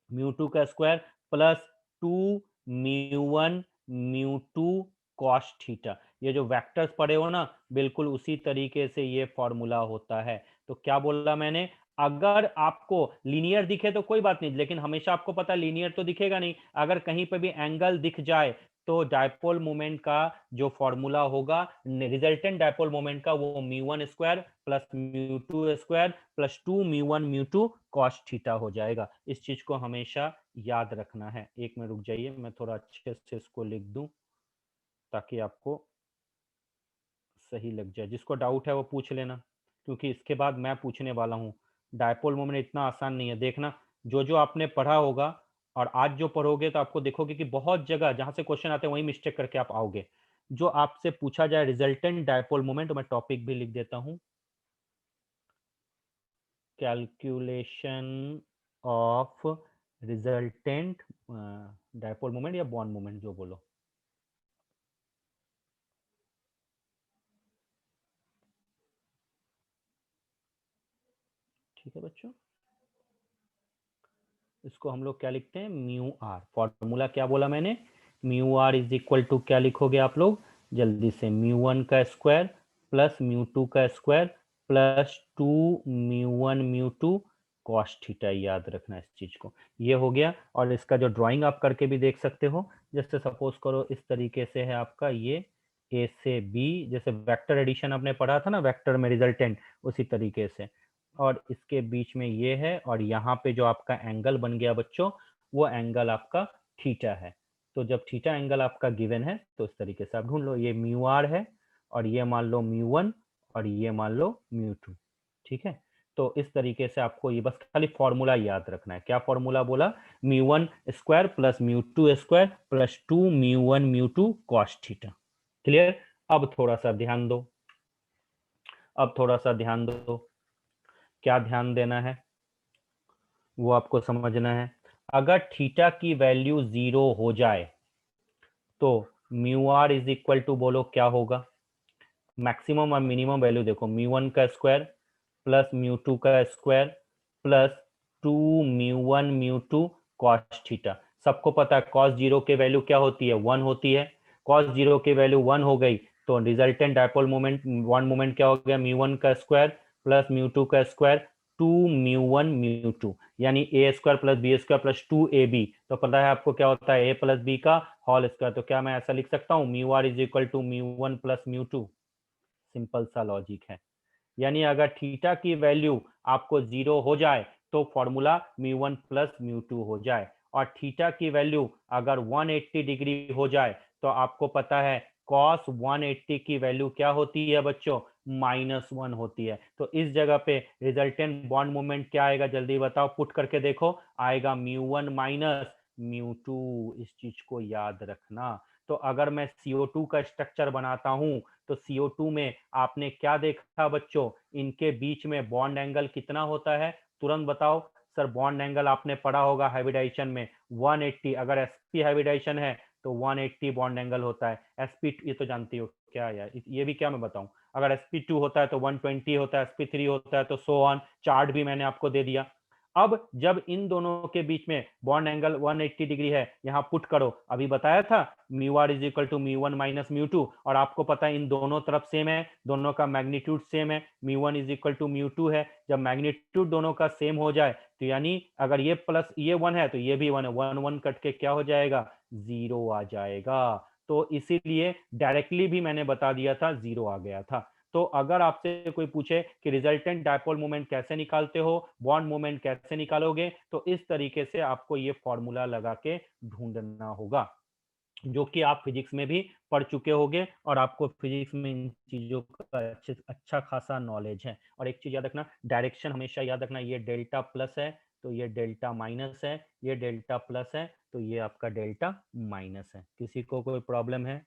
μ2 का स्क्वायर प्लस 2 μ1 μ2 कॉस थीटा। ये जो वेक्टर्स पढ़े हो ना, बिल्कुल उसी तरीके से ये फॉर्मूला होता है। तो क्या बोला मैंने, अगर आपको लीनियर दिखे तो कोई बात नहीं, लेकिन हमेशा आपको पता है लीनियर तो दिखेगा नहीं, अगर कहीं पे भी एंगल दिख जाए तो डायपोल मोमेंट का जो फॉर्मूला होगा रिजल्टेंट डायपोल मोमेंट का, वो μ1 square plus μ2 square plus 2 μ1 μ2 cos theta हो जाएगा। इस चीज को हमेशा याद रखना है। एक में रुक जाइए, मैं थोड़ा अच्छे से इसको लिख दूं ताकि आपको सही लग जाए। जिसको डाउट है वो पूछ लेना, क्योंकि इसके बाद मैं पूछने वाला हूँ। डायपोल मोमेंट इतना आसान नहीं है, देखना जो जो आपने पढ़ा होगा और आज जो पढ़ोगे तो आपको देखोगे कि बहुत जगह जहां से क्वेश्चन आते हैं वही मिस्टेक करके आप आओगे। जो आपसे पूछा जाए रिजल्टेंट डायपोल मोमेंट, मैं टॉपिक भी लिख देता हूँ, calculation of resultant dipole moment या बॉन्ड मोमेंट जो बोलो। ठीक है बच्चों, इसको हम लोग क्या लिखते हैं, म्यू आर। फॉर्मूला क्या बोला मैंने, mu R is equal to क्या लिखोगे आप लोग जल्दी से, μ1 का स्क्वायर प्लस μ2 का स्क्वायर प्लस 2 μ1 μ2 कॉस थीटा, याद रखना इस चीज को। ये हो गया, और इसका जो ड्राइंग आप करके भी देख सकते हो, जैसे सपोज करो इस तरीके से है आपका ये ए से बी, जैसे वेक्टर एडिशन आपने पढ़ा था ना वेक्टर में रिजल्टेंट, उसी तरीके से। और इसके बीच में ये है, और यहाँ पे जो आपका एंगल बन गया बच्चों, वो एंगल आपका थीटा है। तो जब थीटा एंगल आपका गिवन है तो इस तरीके से आप ढूंढ लो, ये म्यू आर है और ये मान लो म्यू वन और ये मान लो म्यू टू। ठीक है, तो इस तरीके से आपको ये बस खाली फॉर्मूला याद रखना है। क्या फॉर्मूला बोला? Mu one square plus mu to square plus 2 mu one mu two cos theta. Clear? अब थोड़ा सा ध्यान दो, अब थोड़ा सा ध्यान दो। क्या ध्यान देना है वो आपको समझना है। अगर थीटा की वैल्यू 0 हो जाए तो mu R is equal to, बोलो क्या होगा? मैक्सिमम और मिनिमम वैल्यू देखो, म्यू वन का स्क्वायर प्लस म्यू टू का square plus 2 mu one mu two cos theta. सबको पता है कॉस जीरो के वैल्यू क्या होती है? 1 होती है। कॉस जीरो की वैल्यू 1 हो गई तो resultant dipole moment one moment क्या हो गया? म्यू वन का स्क्वायर प्लस म्यू टू का square 2 mu one mu two, यानी A square plus B square plus 2ab। तो पता है आपको क्या होता है? ए प्लस बी का होल स्क्वायर। तो क्या मैं ऐसा लिख सकता हूँ mu R is equal to mu one plus mu two? Simple सा लॉजिक है। यानी अगर थीटा की वैल्यू आपको 0 हो जाए तो formula mu one plus mu to हो जाए, और थीटा की वैल्यू अगर 180 डिग्री हो जाए तो आपको पता है कॉस 180 की वैल्यू क्या होती है बच्चों? -1 होती है। तो इस जगह पे रिजल्टेंट बॉन्ड मोमेंट क्या आएगा? जल्दी बताओ, पुट करके देखो। आएगा mu one minus mu to. इस चीज को याद रखना। तो अगर मैं CO2 का स्ट्रक्चर बनाता हूं तो CO2 में आपने क्या देखा बच्चों? इनके बीच में बॉन्ड एंगल कितना होता है? तुरंत बताओ सर। बॉन्ड एंगल आपने पढ़ा होगा हाइब्रिडाइजेशन में 180। अगर sp हाइब्रिडाइजेशन है तो 180 बॉन्ड एंगल होता है। sp ये तो जानती हो क्या यार, ये भी क्या मैं बताऊं? अगर sp2 होता है तो 120 होता है, sp3 होता है तो सो ऑन। चार्ट भी मैंने आपको दे दिया। अब जब इन दोनों के बीच में बॉन्ड एंगल 180 डिग्री है, यहां पुट करो। अभी बताया था mu R is equal to mu one minus mu two, और आपको पता है इन दोनों तरफ सेम है, दोनों का मैग्नीट्यूड सेम है। Mu one is equal to mu two है। जब मैग्नीट्यूड दोनों का सेम हो जाए तो यानी अगर ये प्लस ये 1 है तो ये भी 1 है, 1 1 कट के क्या हो जाएगा? 0 आ जाएगा। तो इसीलिए डायरेक्टली भी मैंने बता दिया था, 0 आ गया था। तो अगर आपसे कोई पूछे कि रिजल्टेंट डायपोल मोमेंट कैसे निकालते हो, बॉन्ड मोमेंट कैसे निकालोगे, तो इस तरीके से आपको ये फॉर्मूला लगा के ढूंढना होगा, जो कि आप फिजिक्स में भी पढ़ चुके होंगे और आपको फिजिक्स में इन चीजों का अच्छा खासा नॉलेज है। और एक चीज याद रखना, डायरेक्शन हमेशा याद रखना। ये डेल्टा प्लस है तो ये डेल्टा माइनस है, ये डेल्टा प्लस है तो ये आपका डेल्टा माइनस है। किसी को कोई प्रॉब्लम है?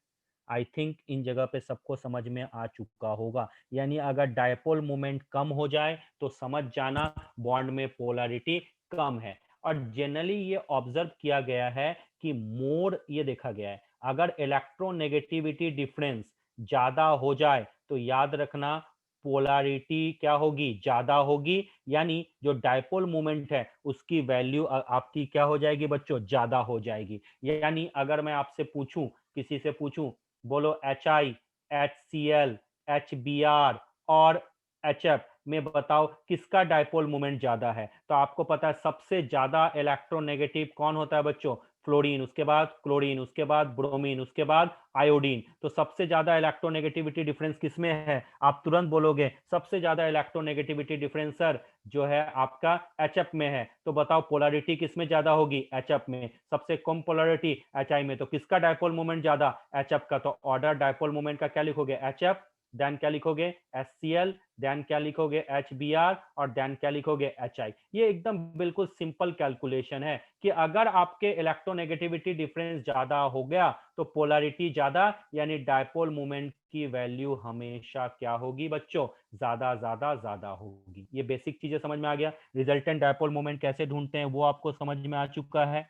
आई थिंक इन जगह पे सबको समझ में आ चुका होगा। यानी अगर डायपोल मोमेंट कम हो जाए तो समझ जाना बॉन्ड में पोलैरिटी कम है। और जनरली ये ऑब्जर्व किया गया है कि मोर, ये देखा गया है अगर इलेक्ट्रोनेगेटिविटी डिफरेंस ज्यादा हो जाए तो याद रखना पोलैरिटी क्या होगी? ज्यादा होगी। यानी जो डायपोल मोमेंट है उसकी वैल्यू आपकी क्या हो जाएगी बच्चों? ज्यादा हो जाएगी। यानी अगर मैं आपसे पूछूं, किसी से पूछूं, बोलो HI, HCl, HBr और HF में बताओ किसका डायपोल मोमेंट ज्यादा है? तो आपको पता है सबसे ज्यादा इलेक्ट्रोनेगेटिव कौन होता है बच्चों? फ्लोरीन, उसके बाद क्लोरीन, उसके बाद ब्रोमीन, उसके बाद आयोडीन। तो सबसे ज्यादा इलेक्ट्रोनेगेटिविटी डिफरेंस किसमें है? आप तुरंत बोलोगे सबसे ज्यादा इलेक्ट्रोनेगेटिविटी डिफरेंस सर जो है आपका HF में है। तो बताओ पोलैरिटी किसमें ज्यादा होगी? HF में। सबसे कम पोलैरिटी HI में। तो किसका डायपोल मोमेंट ज्यादा? HF का। तो ऑर्डर डायपोल मोमेंट का क्या लिखोगे? HF, देन क्या लिखोगे? HCl, देन क्या लिखोगे? HBr, और देन क्या लिखोगे? HI। ये एकदम बिल्कुल सिंपल कैलकुलेशन है कि अगर आपके इलेक्ट्रोनेगेटिविटी डिफरेंस ज्यादा हो गया तो पोलैरिटी ज्यादा, यानी डायपोल मोमेंट की वैल्यू हमेशा क्या होगी बच्चों? ज्यादा ज्यादा ज्यादा होगी। ये बेसिक चीजें समझ में आ गया। रिजल्टेंट डायपोल मोमेंट कैसे ढूंढते हैं वो आपको समझ में आ चुका है।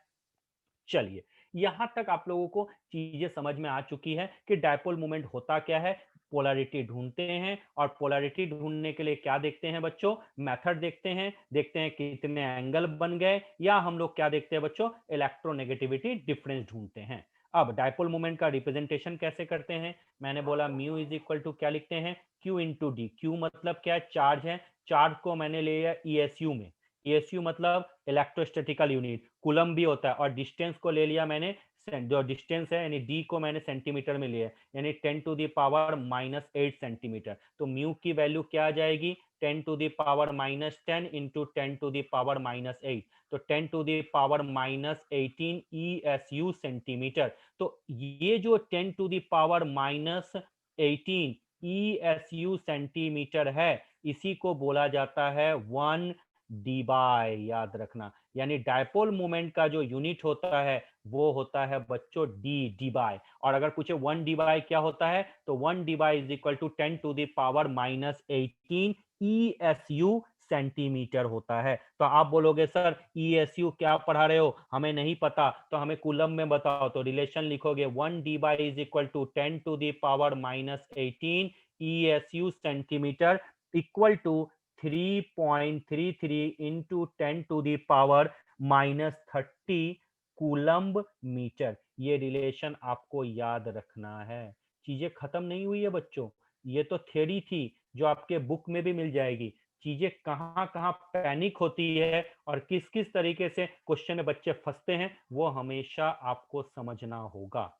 चलिए, यहां तक आप लोगों को चीजें समझ में आ चुकी है कि डायपोल मोमेंट होता क्या है, पोलैरिटी ढूंढते हैं, और पोलैरिटी ढूंढने के लिए क्या देखते हैं बच्चों? मेथड देखते हैं, देखते हैं कितने एंगल बन गए, या हम लोग क्या देखते हैं बच्चों? इलेक्ट्रोनेगेटिविटी डिफरेंस ढूंढते हैं। अब डायपोल मोमेंट का रिप्रेजेंटेशन कैसे करते हैं? मैंने बोला म्यू इज इक्वल टू क्या लिखते हैं? Q into D. क्यू मतलब क्या है? चार्ज है। चार्ज को मैंने ले लिया ESU में। ESU मतलब इलेक्ट्रोस्टैटिकल यूनिट, कूलम भी होता है, और डिस्टेंस को ले लिया मैंने जो डिस्टेंस है यानी डी को मैंने सेंटीमीटर में लिया है, यानी 10⁻⁻8 सेंटीमीटर। तो म्यू की वैल्यू क्या आ जाएगी, 10⁻10 इंटू 10⁻−8, तो 10⁻−18 ESU सेंटीमीटर। तो ये जो 10⁻−18 ESU सेंटीमीटर है, इसी को बोला जाता है 1 डीबाई, याद रखना। यानी डायपोल मोमेंट का जो यूनिट होता है वो होता है बच्चों डीबाई। और अगर पूछे 1 डीबाई क्या होता है, तो 1 Debye is equal to 10⁻−18 ESU centimetre होता है। तो आप बोलोगे सर ESU क्या पढ़ा रहे हो, हमें नहीं पता, तो हमें कूलम में बताओ। तो रिलेशन लिखोगे 1 Debye is equal to 10⁻−18 ESU centimetre equal to 3.33 into 10⁻⁻30 coulomb metre. ये रिलेशन आपको याद रखना है। चीजें खत्म नहीं हुई है बच्चों, ये तो थ्योरी थी जो आपके बुक में भी मिल जाएगी। चीजें कहाँ कहाँ पैनिक होती है और किस किस तरीके से क्वेश्चन में बच्चे फंसते हैं, वो हमेशा आपको समझना होगा।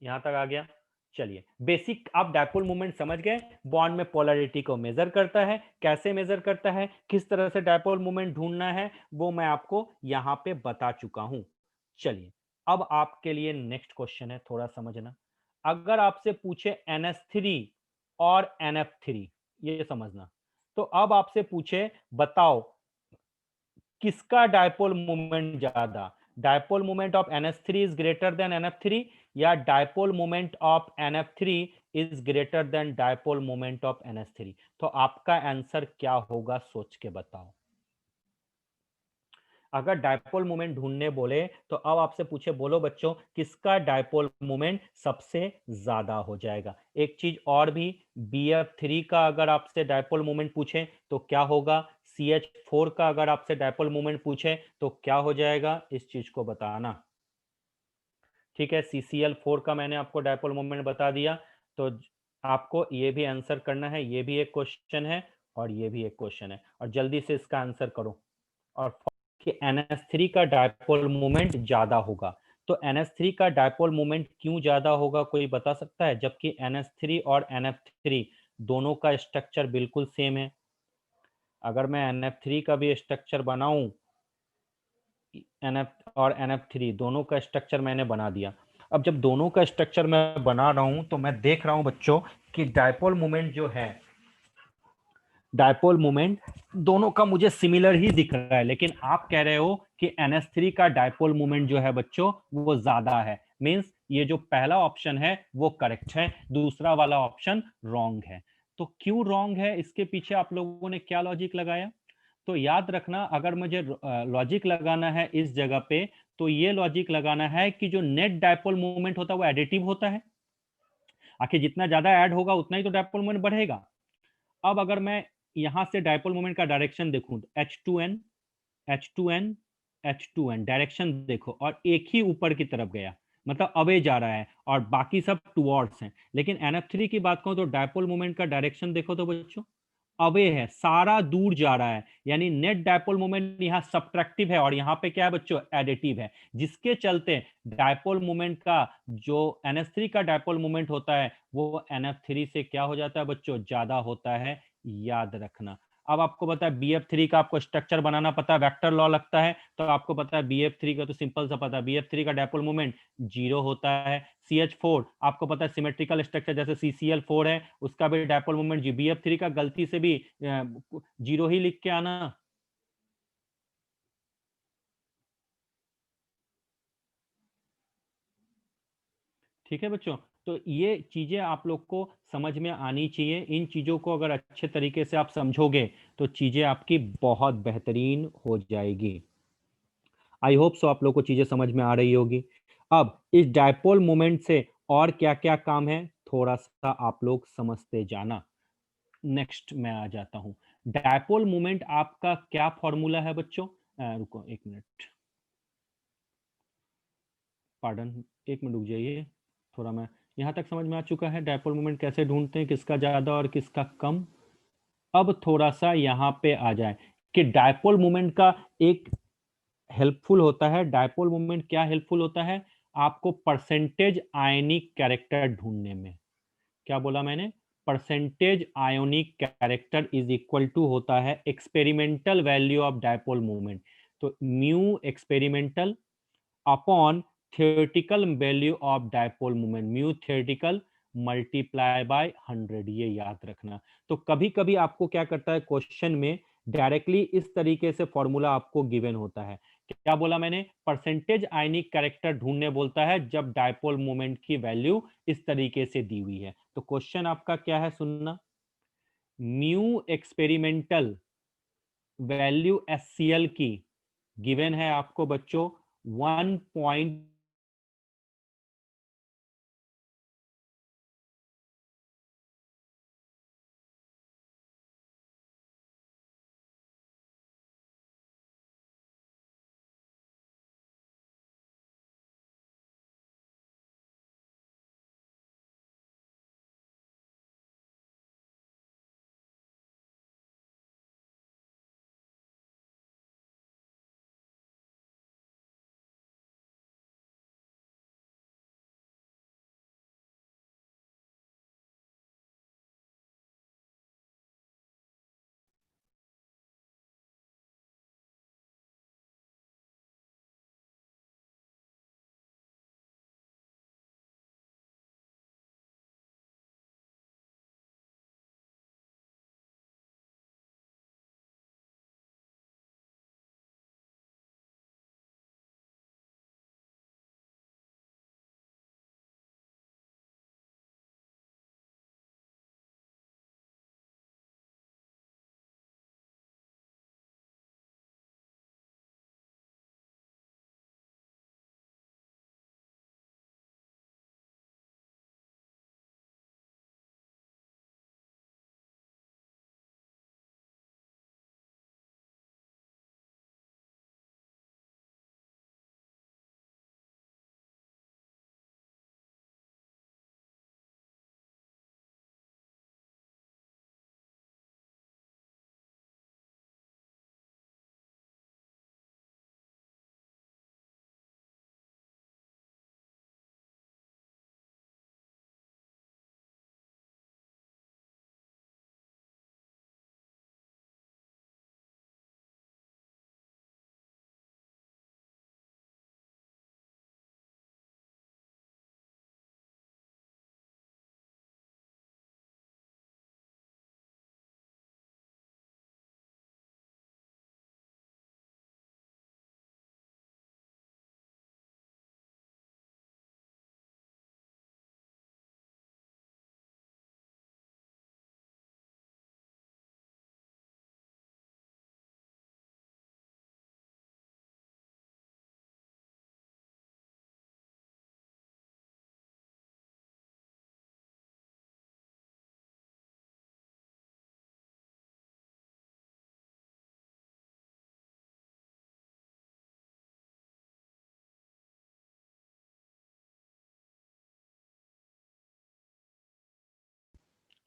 यहां तक आ गया। चलिए, बेसिक आप डायपोल मोमेंट समझ गए। बॉन्ड में पोलैरिटी को मेजर करता है, कैसे मेजर करता है, किस तरह से डायपोल मोमेंट ढूंढना है, वो मैं आपको यहां पे बता चुका हूं। चलिए, अब आपके लिए नेक्स्ट क्वेश्चन है, थोड़ा समझना। अगर आपसे पूछे NH3 और NF3, ये समझना। तो अब आपसे पूछे बताओ किसका डायपोल मोमेंट ज्यादा, dipole moment of NH3 is greater then NF3 या dipole moment of NF3 is greater then dipole moment of NH3। तो आपका आंसर क्या होगा, सोच के बताओ। अगर डायपोल मोमेंट ढूंढने बोले तो अब आपसे पूछे बोलो बच्चों किसका डायपोल मोमेंट सबसे ज्यादा हो जाएगा। एक चीज और भी, BF3 का अगर आपसे डायपोल मोमेंट पूछे तो क्या होगा, CH4 का अगर आपसे डायपोल मोमेंट पूछे तो क्या हो जाएगा, इस चीज को बताना। ठीक है, CCl4 का मैंने आपको डायपोल मोमेंट बता दिया। तो आपको ये भी आंसर करना है, ये भी एक क्वेश्चन है और ये भी एक क्वेश्चन है, और जल्दी से इसका आंसर करो। और कि NH3 का डायपोल मोमेंट ज्यादा होगा। तो NH3 का डायपोल मोमेंट क्यों ज्यादा होगा, कोई बता सकता है, जबकि NH3 और NF3 दोनों का स्ट्रक्चर बिल्कुल सेम है। अगर मैं NF3 का भी स्ट्रक्चर बनाऊं, NF और NF3 दोनों का स्ट्रक्चर मैंने बना दिया। अब जब दोनों का स्ट्रक्चर मैं बना रहा हूं तो मैं देख रहा हूं बच्चों कि डायपोल मोमेंट जो है, डायपोल मोमेंट दोनों का मुझे सिमिलर ही दिख रहा है, लेकिन आप कह रहे हो कि NH3 का डायपोल मोमेंट जो है बच्चों वो ज्यादा है। मींस ये जो पहला ऑप्शन है वो करेक्ट है, दूसरा वाला ऑप्शन रॉन्ग है। तो क्यों रॉन्ग है, इसके पीछे आप लोगों ने क्या लॉजिक लगाया। तो याद रखना, अगर मुझे लॉजिक लगाना है इस जगह पे, तो ये लॉजिक लगाना है कि जो नेट डायपोल मोमेंट होता है वो एडिटिव होता है। आखिर जितना ज्यादा ऐड होगा उतना ही तो डायपोल मोमेंट बढ़ेगा। अब अगर मैं यहां से डायपोल मोमेंट का डायरेक्शन देखूं, H2N H2N H2N डायरेक्शन देखो, और एक ही ऊपर की तरफ गया, मतलब अवे जा रहा है, और बाकी सब टुवर्ड्स हैं। लेकिन NF3 की बात करूं तो डायपोल मोमेंट का डायरेक्शन देखो तो बच्चों अवे है, सारा दूर जा रहा है। यानी नेट डायपोल मोमेंट यहाँ सब्ट्रैक्टिव है और यहाँ पे क्या है बच्चों, एडिटिव है, जिसके चलते डायपोल मोमेंट का जो NH3 का डायपोल मोमेंट होता है वो NF3 से क्या हो जाता है बच्चों, ज्यादा होता है, याद रखना। अब आपको पता है BF3 का आपको स्ट्रक्चर बनाना पता है, वेक्टर लॉ लगता है, तो आपको पता है BF3 का तो सिंपल सा पता है, BF3 का डायपोल मोमेंट 0 होता है। CH4 आपको पता है सिमेट्रिकल स्ट्रक्चर जैसे CCl4 है, उसका भी डायपोल मोमेंट BF3 का गलती से भी 0 ही लिख के आना। ठीक है बच्चों, तो ये चीजें आप लोग को समझ में आनी चाहिए। इन चीजों को अगर अच्छे तरीके से आप समझोगे तो चीजें आपकी बहुत बेहतरीन हो जाएगी। आई होप सो आप लोग को चीजें समझ में आ रही होगी। अब इस डायपोल मोमेंट से और क्या क्या काम है थोड़ा सा आप लोग समझते जाना। नेक्स्ट मैं आ जाता हूं। डायपोल मोमेंट आपका क्या फॉर्मूला है बच्चों, रुको एक मिनट, पार्डन, एक मिनट रुक जाइए। थोड़ा मैं, यहां तक समझ में आ चुका है डायपोल मोमेंट कैसे ढूंढते हैं, किसका ज्यादा और किसका कम। अब थोड़ा सा यहाँ पे आ जाए कि डायपोल मोमेंट का एक हेल्पफुल होता है डायपोल मोमेंट, क्या हेल्पफुल होता है आपको परसेंटेज आयनिक कैरेक्टर ढूंढने में। क्या बोला मैंने, percentage ionic character is equal to होता है experimental value of dipole moment. तो mu experimental upon theoretical value of dipole moment, mu theoretical multiply by 100, ये याद रखना। तो कभी कभी आपको क्या करता है क्वेश्चन में डायरेक्टली इस तरीके से फॉर्मूला आपको गिवन होता है। क्या बोला मैंने, परसेंटेज आयनिक कैरेक्टर ढूंढने बोलता है जब डायपोल मोमेंट की वैल्यू इस तरीके से दी हुई है। तो क्वेश्चन आपका क्या है सुनना, म्यू एक्सपेरिमेंटल वैल्यू एससीएल की गिवन है आपको बच्चों 1.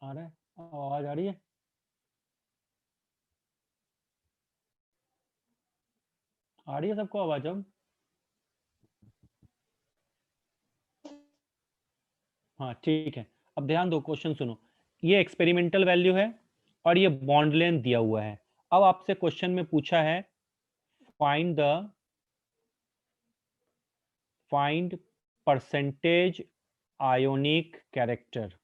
आ रहा है, आवाज आ रही है, आ रही है सबको आवाज अब। हाँ ठीक है, अब ध्यान दो, क्वेश्चन सुनो। ये एक्सपेरिमेंटल वैल्यू है और ये बॉन्ड लेंथ दिया हुआ है। अब आपसे क्वेश्चन में पूछा है find the find percentage ionic character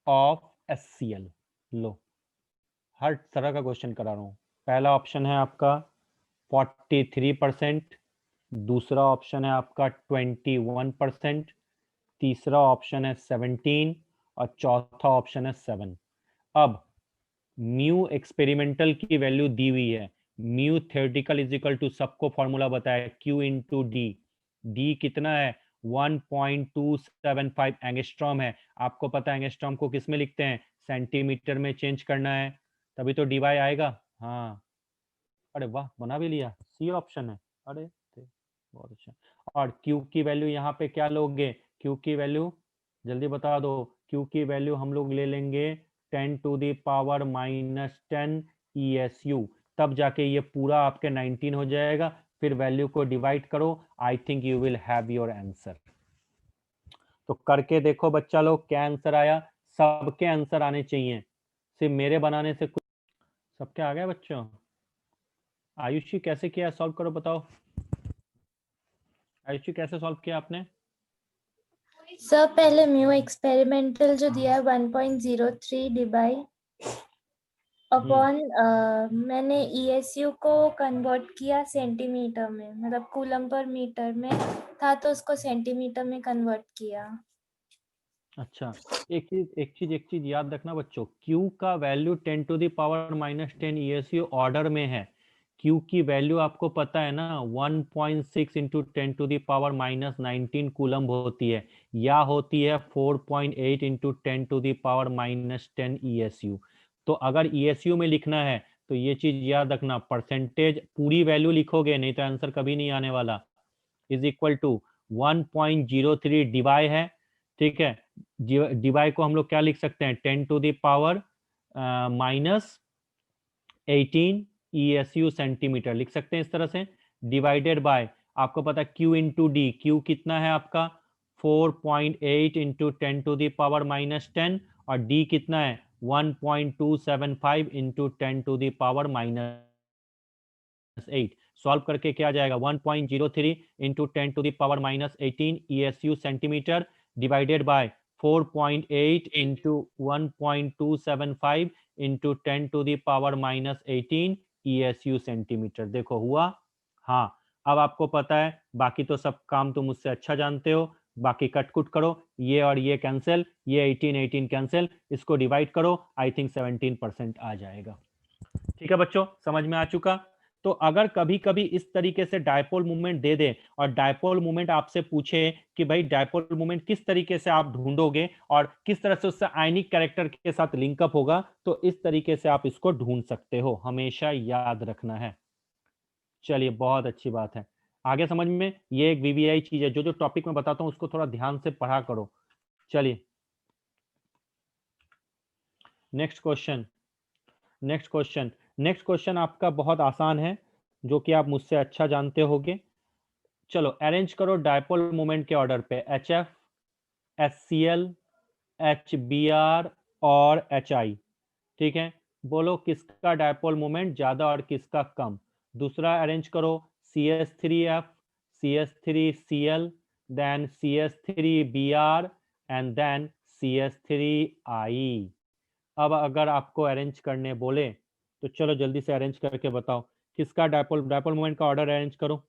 of HCl। लो, हर तरह का क्वेश्चन करा रहा हूं। पहला ऑप्शन है आपका 43%, दूसरा ऑप्शन है आपका 21%, तीसरा ऑप्शन है 17 और चौथा ऑप्शन है 7। अब म्यू एक्सपेरिमेंटल की वैल्यू दी हुई है, mu theoretical is equal to, सबको फॉर्मूला बताया, क्यू इंटू डी। डी कितना है 1.275 एंगस्ट्रॉम है। आपको पता है एंगस्ट्रॉम को किस में लिखते हैं, सेंटीमीटर में चेंज करना है, तभी तो डी वाई आएगा। हाँ, अरे वाह, बना भी लिया, सी ऑप्शन है। अरे बहुत अच्छा। और क्यू की वैल्यू यहाँ पे क्या लोगे, क्यू की वैल्यू जल्दी बता दो, क्यू की वैल्यू हम लोग ले लेंगे 10 टू द पावर -10 ESU, तब जाके ये पूरा आपके 19 हो जाएगा। फिर वैल्यू को डिवाइड करो, I think you will have your answer. तो करके देखो बच्चा लोग क्या आंसर आया। सबके आंसर आने चाहिए, सिर्फ मेरे बनाने से कुछ। सबके आ गए बच्चों? आयुषी कैसे किया, सॉल्व करो बताओ। आयुषी कैसे सॉल्व किया आपने? सर पहले म्यू एक्सपेरिमेंटल जो दिया है 1.03 डिवाइड अपॉन मैंने ईएसयू को कन्वर्ट किया सेंटीमीटर में, मतलब कूलम पर मीटर में था तो उसको सेंटीमीटर में कन्वर्ट किया। अच्छा, एक चीज याद रखना बच्चों, Q का value 10 to the power -10 ESU order में है। Q की वैल्यू आपको पता है ना, 1.6 into 10 to the power -19 coulomb होती है, या होती है 4.8 into 10 to the power -10 ESU। तो अगर ESU में लिखना है तो ये चीज याद रखना, परसेंटेज पूरी वैल्यू लिखोगे, नहीं तो आंसर कभी नहीं आने वाला। इज इक्वल टू 1.03 डिवाई है, ठीक है। डिवाई को हम लोग क्या लिख सकते हैं, 10 to the power -18 ESU centimetre लिख सकते हैं इस तरह से, डिवाइडेड बाय आपको पता है Q इंटू डी, Q कितना है आपका 4.8 इंटू 10 टू द पावर -10, और D कितना है 1.275 into 10 to the power -8। Solve करके क्या आ जाएगा, 1.03 into 10 to the power -18 ESU centimetre divided by 4.8 into 1.275 into 10 to the power -18 ESU centimetre. देखो हुआ। हाँ, अब आपको पता है, बाकी तो सब काम तुम मुझसे अच्छा जानते हो। बाकी कट कुट करो, ये और ये कैंसिल, ये 18 कैंसिल, इसको डिवाइड करो, आई थिंक 17% आ जाएगा। ठीक है बच्चों, समझ में आ चुका। तो अगर कभी कभी इस तरीके से डायपोल मूवमेंट दे दे और डायपोल मूवमेंट आपसे पूछे कि भाई डायपोल मूवमेंट किस तरीके से आप ढूंढोगे और किस तरह से उससे आयनिक कैरेक्टर के साथ लिंकअप होगा, तो इस तरीके से आप इसको ढूंढ सकते हो, हमेशा याद रखना है। चलिए, बहुत अच्छी बात है। आगे समझ में, ये एक वीवीआई चीज है, जो जो टॉपिक मैं बताता हूँ उसको थोड़ा ध्यान से पढ़ा करो। चलिए नेक्स्ट क्वेश्चन। नेक्स्ट क्वेश्चन आपका बहुत आसान है, जो कि आप मुझसे अच्छा जानते होगे। चलो अरेंज करो डायपोल मोमेंट के ऑर्डर पे, H F, H C L, H B R और एच आई। ठीक है, बोलो किसका डायपोल मोमेंट ज्यादा और किसका कम। दूसरा अरेंज करो, C S three F, C S three C L, then C S three B R, and then C S three I. अब अगर आपको अरेंज करने बोले तो चलो जल्दी से अरेंज करके बताओ, किसका डायपोल डायपोल मोमेंट का ऑर्डर अरेंज करो।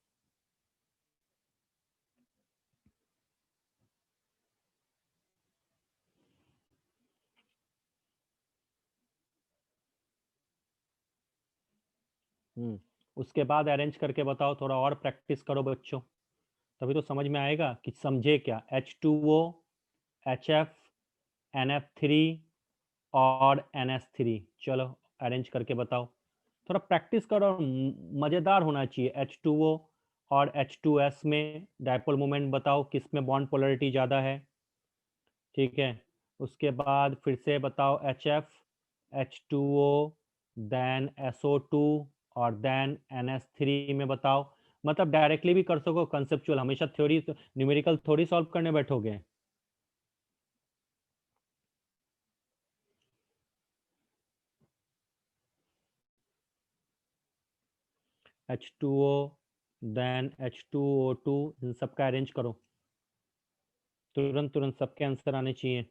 उसके बाद अरेंज करके बताओ, थोड़ा और प्रैक्टिस करो बच्चों, तभी तो समझ में आएगा कि समझे क्या। H2O, HF, NF3 और NS3, चलो अरेंज करके बताओ। थोड़ा प्रैक्टिस करो, मजेदार होना चाहिए। H2O और H2S में डायपोल मोमेंट बताओ, किस में बॉन्ड पोलरिटी ज़्यादा है। ठीक है, उसके बाद फिर से बताओ, HF, H2O, देन SO2 और देन NS3 में बताओ। मतलब डायरेक्टली भी कर सको, कंसेप्चुअल, हमेशा थ्योरी न्यूमेरिकल थोड़ी सॉल्व करने बैठोगे। H2O, देन H2O2, इन सबका अरेंज करो, तुरंत तुरंत सबके आंसर आने चाहिए।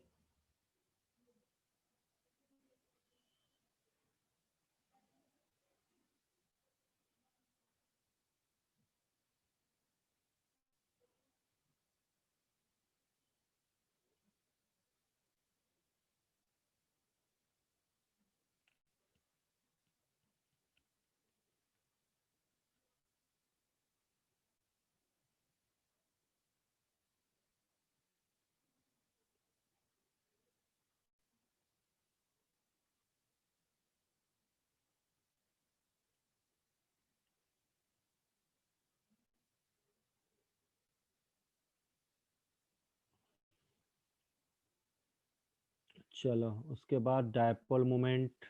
चलो उसके बाद डायपोल मोमेंट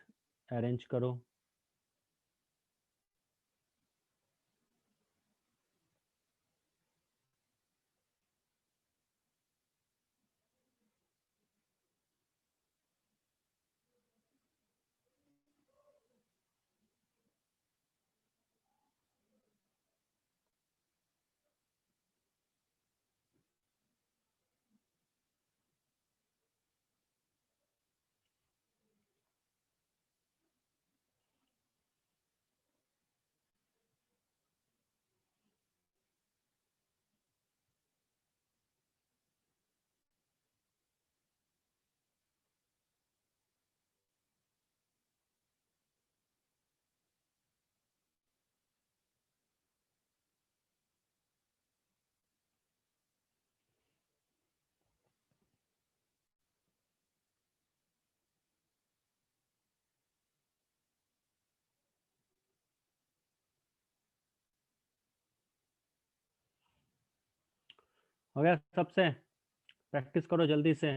अरेंज करो। हो गया सबसे? प्रैक्टिस करो जल्दी से।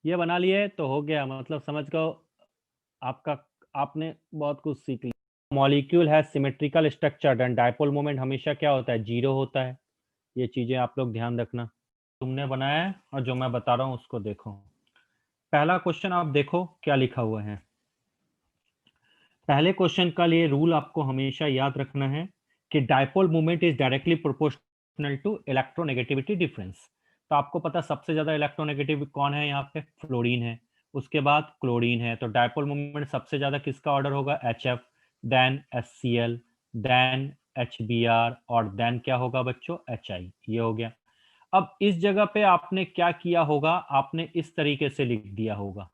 ये बना लिए तो हो गया, मतलब समझ गो आपका, आपने बहुत कुछ सीख लिया। मॉलिक्यूल है symmetrical structure and dipole moment हमेशा क्या होता है, जीरो होता है। ये चीजें आप लोग ध्यान रखना। तुमने बनाया है और जो मैं बता रहा हूँ उसको देखो। पहला क्वेश्चन आप देखो क्या लिखा हुआ है। पहले क्वेश्चन का लिए रूल आपको हमेशा याद रखना है कि dipole moment is directly proportional to electronegativity difference. तो आपको पता सबसे ज्यादा इलेक्ट्रोनेगेटिव कौन है, यहाँ पे फ्लोरीन है, उसके बाद क्लोरीन है। तो डायपोल मोमेंट सबसे ज्यादा किसका ऑर्डर होगा, HF, then HCl, then HBr और देन क्या होगा बच्चों, HI। ये हो गया। अब इस जगह पे आपने क्या किया होगा, आपने इस तरीके से लिख दिया होगा,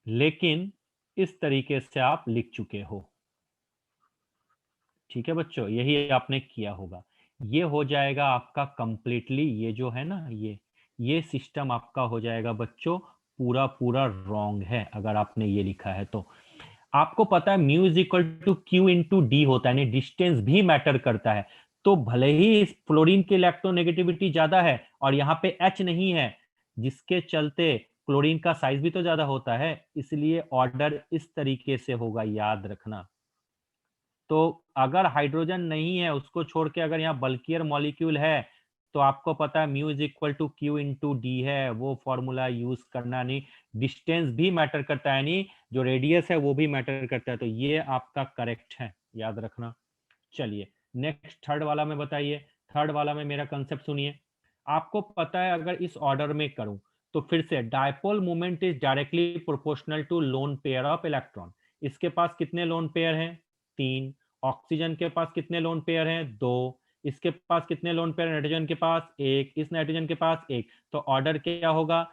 लेकिन इस तरीके से आप लिख चुके हो। ठीक है बच्चों, यही आपने किया होगा। ये हो जाएगा आपका कंप्लीटली, ये जो है ना, ये सिस्टम आपका हो जाएगा बच्चों पूरा पूरा रॉन्ग है अगर आपने ये लिखा है तो। आपको पता है mu is equal to Q into D होता है, यानी डिस्टेंस भी मैटर करता है। तो भले ही इस फ्लोरीन की इलेक्ट्रोनेगेटिविटी ज्यादा है और यहाँ पे H नहीं है, जिसके चलते क्लोरीन का साइज भी तो ज्यादा होता है, इसलिए ऑर्डर इस तरीके से होगा, याद रखना। तो अगर हाइड्रोजन नहीं है, उसको छोड़ के अगर यहाँ बल्कियर मॉलिक्यूल है, तो आपको पता है mu is equal to Q into D है, वो फॉर्मूला यूज करना नहीं। डिस्टेंस भी मैटर करता है, नहीं जो रेडियस है वो भी मैटर करता है। तो ये आपका करेक्ट है, याद रखना। चलिए नेक्स्ट थर्ड वाला में बताइए। थर्ड वाला में मेरा कंसेप्ट सुनिए। आपको पता है अगर इस ऑर्डर में करूं तो फिर से dipole moment is directly proportional to lone pair of electron. इसके पास कितने लोन पेयर हैं, 3। ऑक्सीजन के पास कितने लोन पेयर हैं, 2। इसके पास कितने लोन पेयर, नाइट्रोजन के पास 1, इस नाइट्रोजन के पास 1। तो ऑर्डर क्या होगा,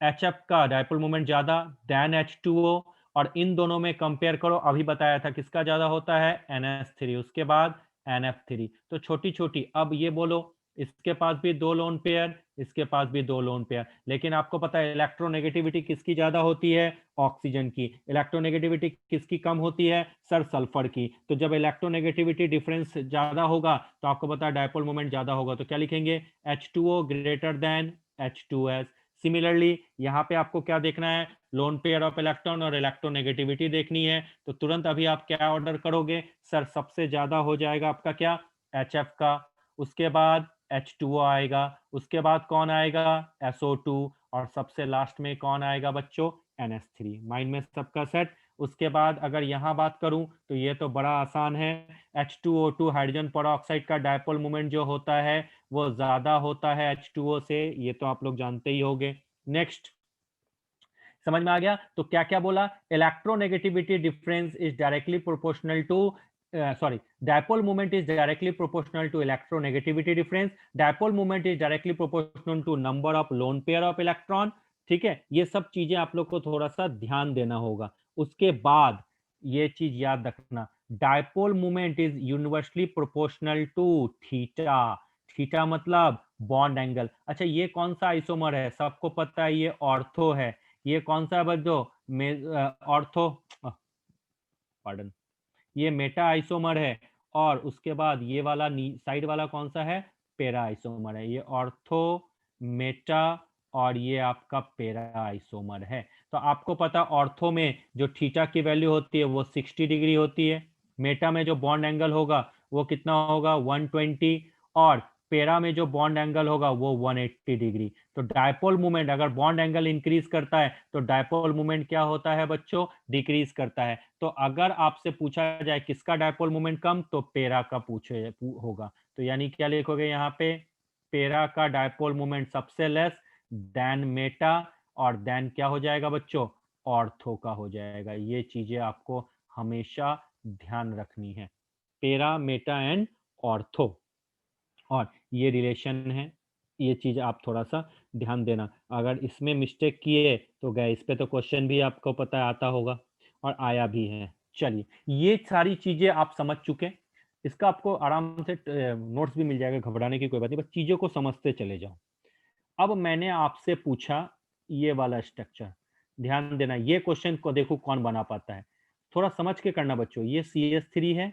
HF का डायपोल मोमेंट ज्यादा देन H2O, और इन दोनों में कंपेयर करो, अभी बताया था किसका ज्यादा होता है, NH3, उसके बाद NF3। तो छोटी छोटी, अब ये बोलो इसके पास भी 2 लोन पेयर, इसके पास भी 2 लोन पेयर, लेकिन आपको पता है इलेक्ट्रोनेगेटिविटी किसकी ज्यादा होती है, ऑक्सीजन की। इलेक्ट्रोनेगेटिविटी किसकी कम होती है, सर सल्फर की। तो जब इलेक्ट्रोनेगेटिविटी डिफरेंस ज्यादा होगा तो आपको पता है डायपोल मोमेंट ज्यादा होगा, तो क्या लिखेंगे, H2O greater than H2S। Similarly यहाँ पे आपको क्या देखना है, लोन पेयर ऑफ इलेक्ट्रॉन और इलेक्ट्रोनेगेटिविटी देखनी है। तो तुरंत अभी आप क्या ऑर्डर करोगे, सर सबसे ज्यादा हो जाएगा आपका क्या, HF का, उसके बाद H2O आएगा, उसके बाद कौन आएगा, SO2, और सबसे लास्ट में कौन आएगा बच्चों, NH3। माइंड में सबका सेट। उसके बाद अगर यहाँ बात करूं तो ये तो बड़ा आसान है, H2O2 हाइड्रोजन पेरोक्साइड का डायपोल मोमेंट जो होता है वो ज्यादा होता है H2O से, ये तो आप लोग जानते ही होंगे। नेक्स्ट, समझ में आ गया। तो क्या क्या बोला, electronegativity difference is directly proportional to, sorry, dipole moment is directly proportional to electronegativity difference, dipole moment is directly proportional to number of lone pair of electron. ठीक है, ये सब चीजें आप लोग को थोड़ा सा ध्यान देना होगा। उसके बाद ये चीज याद रखना, dipole moment is universally proportional to theta. Theta मतलब बॉन्ड एंगल। अच्छा, ये कौन सा आइसोमर है, सबको पता है ये ऑर्थो है। ये कौन सा बच्चों, ऑर्थो, पार्डन, ये मेटा आइसोमर है। और उसके बाद ये वाला साइड वाला कौन सा है, पेरा आइसोमर है। ये ऑर्थो, मेटा और ये आपका पेरा आइसोमर है। तो आपको पता ऑर्थो में जो थीटा की वैल्यू होती है वो 60 डिग्री होती है, मेटा में जो बॉन्ड एंगल होगा वो कितना होगा, 120, और पेरा में जो बॉन्ड एंगल होगा वो 180 डिग्री। तो डायपोल मोमेंट अगर बॉन्ड एंगल इंक्रीज करता है तो डायपोल मोमेंट क्या होता है बच्चों, डिक्रीज करता है। तो अगर आपसे पूछा जाए किसका डायपोल मोमेंट कम, तो पेरा का होगा। तो यानी क्या लिखोगे यहाँ पे, पेरा का डायपोल मोमेंट सबसे लेस, देन मेटा, और देन क्या हो जाएगा बच्चों, ऑर्थो का हो जाएगा। ये चीजें आपको हमेशा ध्यान रखनी है, पेरा, मेटा एंड ऑर्थो, और ये रिलेशन है। ये चीज आप थोड़ा सा ध्यान देना, अगर इसमें मिस्टेक किए तो गए, इस पे तो क्वेश्चन भी आपको पता आता होगा और आया भी है। चलिए, ये सारी चीजें आप समझ चुके, इसका आपको आराम से नोट्स भी मिल जाएगा, घबराने की कोई बात नहीं, बस चीजों को समझते चले जाओ। अब मैंने आपसे पूछा ये वाला स्ट्रक्चर, ध्यान देना, ये क्वेश्चन को देखो कौन बना पाता है, थोड़ा समझ के करना बच्चों। ये CH3 है,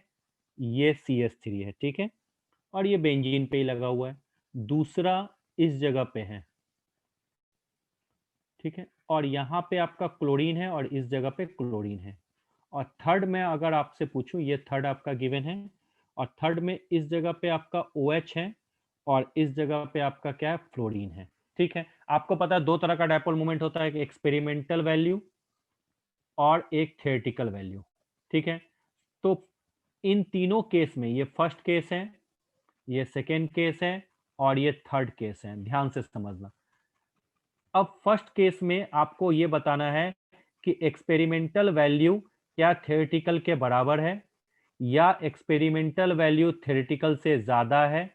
ये CH3 है, ठीक है, और ये बेंजीन पे ही लगा हुआ है। दूसरा इस जगह पे है, ठीक है, और यहाँ पे आपका क्लोरीन है और इस जगह पे क्लोरीन है। और थर्ड में अगर आपसे पूछूं, ये थर्ड आपका गिवन है, और थर्ड में इस जगह पे आपका OH है और इस जगह पे आपका क्या है, फ्लोरीन है। ठीक है, आपको पता है दो तरह का डायपोल मोमेंट होता है, एक एक्सपेरिमेंटल वैल्यू और एक थ्योरेटिकल वैल्यू। ठीक है, तो इन तीनों केस में, ये फर्स्ट केस है, ये सेकेंड केस है और ये थर्ड केस है, ध्यान से समझना। अब फर्स्ट केस में आपको ये बताना है कि एक्सपेरिमेंटल वैल्यू क्या थ्योरेटिकल के बराबर है, या एक्सपेरिमेंटल वैल्यू थ्योरेटिकल से ज्यादा है,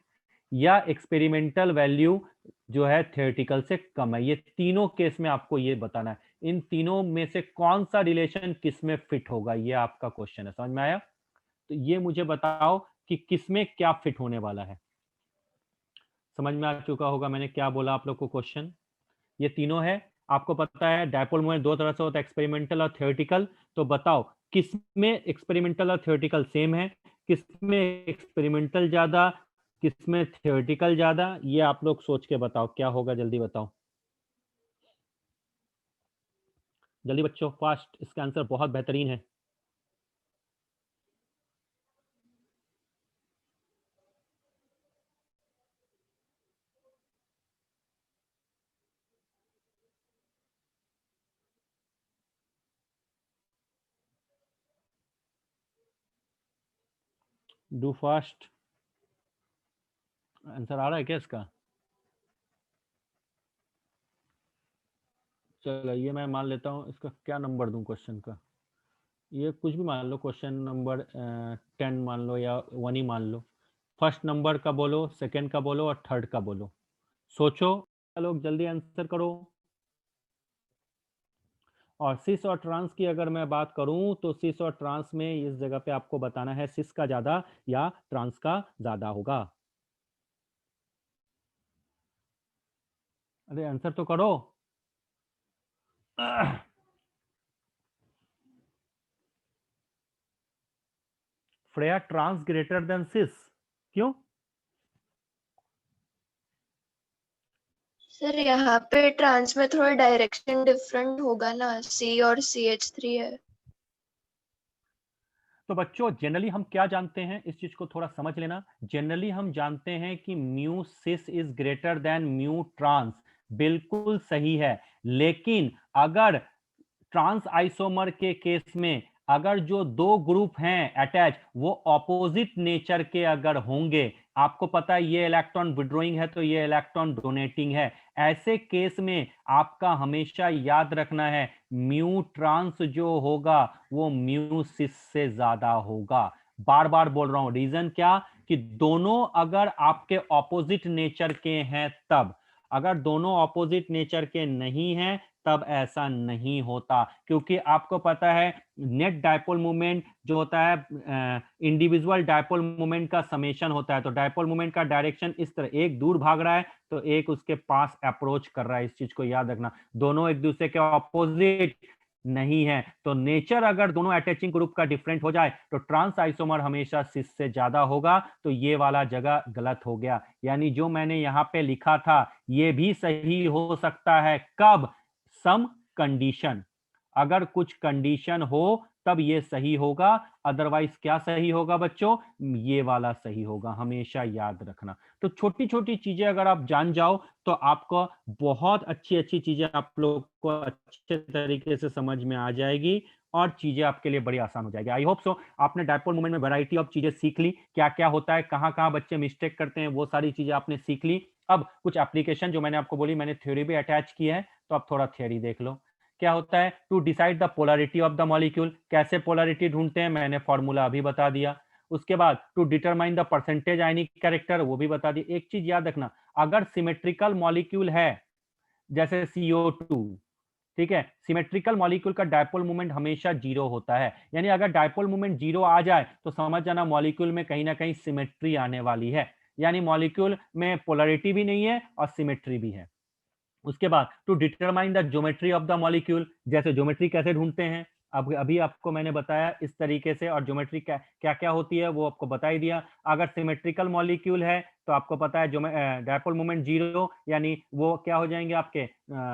या एक्सपेरिमेंटल वैल्यू जो है थ्योरेटिकल से कम है। ये तीनों केस में आपको ये बताना है, इन तीनों में से कौन सा रिलेशन किस में फिट होगा, ये आपका क्वेश्चन है। समझ में आया? तो ये मुझे बताओ कि किस में क्या फिट होने वाला है। समझ में आ चुका होगा मैंने क्या बोला आप लोग को क्वेश्चन। ये तीनों है, आपको पता है डायपोल मोमेंट दो तरह से होता है, एक्सपेरिमेंटल और थ्योरेटिकल। तो बताओ किस में एक्सपेरिमेंटल और थ्योरेटिकल सेम है, किस में एक्सपेरिमेंटल ज्यादा, किस में थ्योरेटिकल ज्यादा, ये आप लोग सोच के बताओ क्या होगा, जल्दी बताओ जल्दी बच्चों, फास्ट, इसका आंसर बहुत बेहतरीन है। डू फास्ट, आंसर आ रहा है क्या इसका? चलो ये मैं मान लेता हूँ, इसका क्या नंबर दूं क्वेश्चन का, ये कुछ भी मान लो, क्वेश्चन नंबर 10 मान लो या 1 ही मान लो। फर्स्ट नंबर का बोलो, सेकंड का बोलो और थर्ड का बोलो, सोचो लोग, जल्दी आंसर करो। और सिस और ट्रांस की अगर मैं बात करूं तो सिस और ट्रांस में इस जगह पे आपको बताना है सिस का ज्यादा या ट्रांस का ज्यादा होगा। अरे आंसर तो करो। फ्रेया ट्रांस ग्रेटर देन सिस, क्यों? सर यहाँ पे ट्रांस में थोड़ा डायरेक्शन डिफरेंट होगा ना, C और CH3 है। तो बच्चों जनरली हम क्या जानते हैं, इस चीज को थोड़ा समझ लेना। जनरली हम जानते हैं कि mu cis is greater than mu trans, बिल्कुल सही है। लेकिन अगर ट्रांस आइसोमर के केस में अगर जो दो ग्रुप हैं अटैच, वो ऑपोजिट नेचर के अगर होंगे, आपको पता है ये इलेक्ट्रॉन विड्रॉइंग है तो ये इलेक्ट्रॉन डोनेटिंग है, ऐसे केस में आपका हमेशा याद रखना है म्यू ट्रांस जो होगा वो म्यू सिस से ज्यादा होगा। बार बार बोल रहा हूं, रीजन क्या, कि दोनों अगर आपके ऑपोजिट नेचर के हैं तब, अगर दोनों ऑपोजिट नेचर के नहीं हैं तब ऐसा नहीं होता। क्योंकि आपको पता है नेट डायपोल मोमेंट जो होता है इंडिविजुअल डायपोल मोमेंट का समेशन होता है, तो डायपोल मोमेंट का डायरेक्शन इस तरह, एक दूर भाग रहा है तो एक उसके पास अप्रोच कर रहा है, इस चीज को याद रखना, दोनों एक दूसरे के ऑपोजिट नहीं है। तो नेचर अगर दोनों अटैचिंग ग्रुप का डिफरेंट हो जाए तो ट्रांस आइसोमर हमेशा सिस से ज्यादा होगा, तो ये वाला जगह गलत हो गया। यानी जो मैंने यहां पे लिखा था ये भी सही हो सकता है, कब, सम कंडीशन, अगर कुछ कंडीशन हो तब ये सही होगा, अदरवाइज क्या सही होगा बच्चों, ये वाला सही होगा, हमेशा याद रखना। तो छोटी छोटी चीजें अगर आप जान जाओ तो आपको बहुत अच्छी अच्छी चीजें आप लोग को अच्छे तरीके से समझ में आ जाएगी और चीजें आपके लिए बड़ी आसान हो जाएगी। आई होप सो आपने डायपोल मोमेंट में वैरायटी ऑफ चीजें सीख ली, क्या क्या होता है, कहाँ कहाँ बच्चे मिस्टेक करते हैं, वो सारी चीजें आपने सीख ली। अब कुछ एप्लीकेशन जो मैंने आपको बोली, मैंने थ्योरी भी अटैच की है, तो आप थोड़ा थ्योरी देख लो। क्या होता है to decide the polarity of the molecule, कैसे पोलरिटी ढूंढते हैं, मैंने फॉर्मूला अभी बता दिया। उसके बाद to determine the percentage ionic character, वो भी बता दी। एक चीज याद रखना, अगर सिमेट्रिकल मॉलिक्यूल है जैसे CO2, ठीक है, सिमेट्रिकल मॉलिक्यूल का डायपोल मोमेंट हमेशा जीरो होता है, यानी अगर डायपोल मोमेंट जीरो आ जाए तो समझ जाना मॉलिक्यूल में कहीं ना कहीं सिमेट्री आने वाली है, यानी मॉलिक्यूल में पोलरिटी भी नहीं है और सिमेट्री भी है। उसके बाद to determine the geometry of the molecule, जैसे ज्योमेट्री कैसे ढूंढते हैं, अब अभी आपको मैंने बताया इस तरीके से, और ज्योमेट्री क्या क्या क्या होती है वो आपको बता ही दिया। अगर सिमेट्रिकल मॉलिक्यूल है तो आपको पता है जो डायपोल मोमेंट 0, यानी वो क्या हो जाएंगे आपके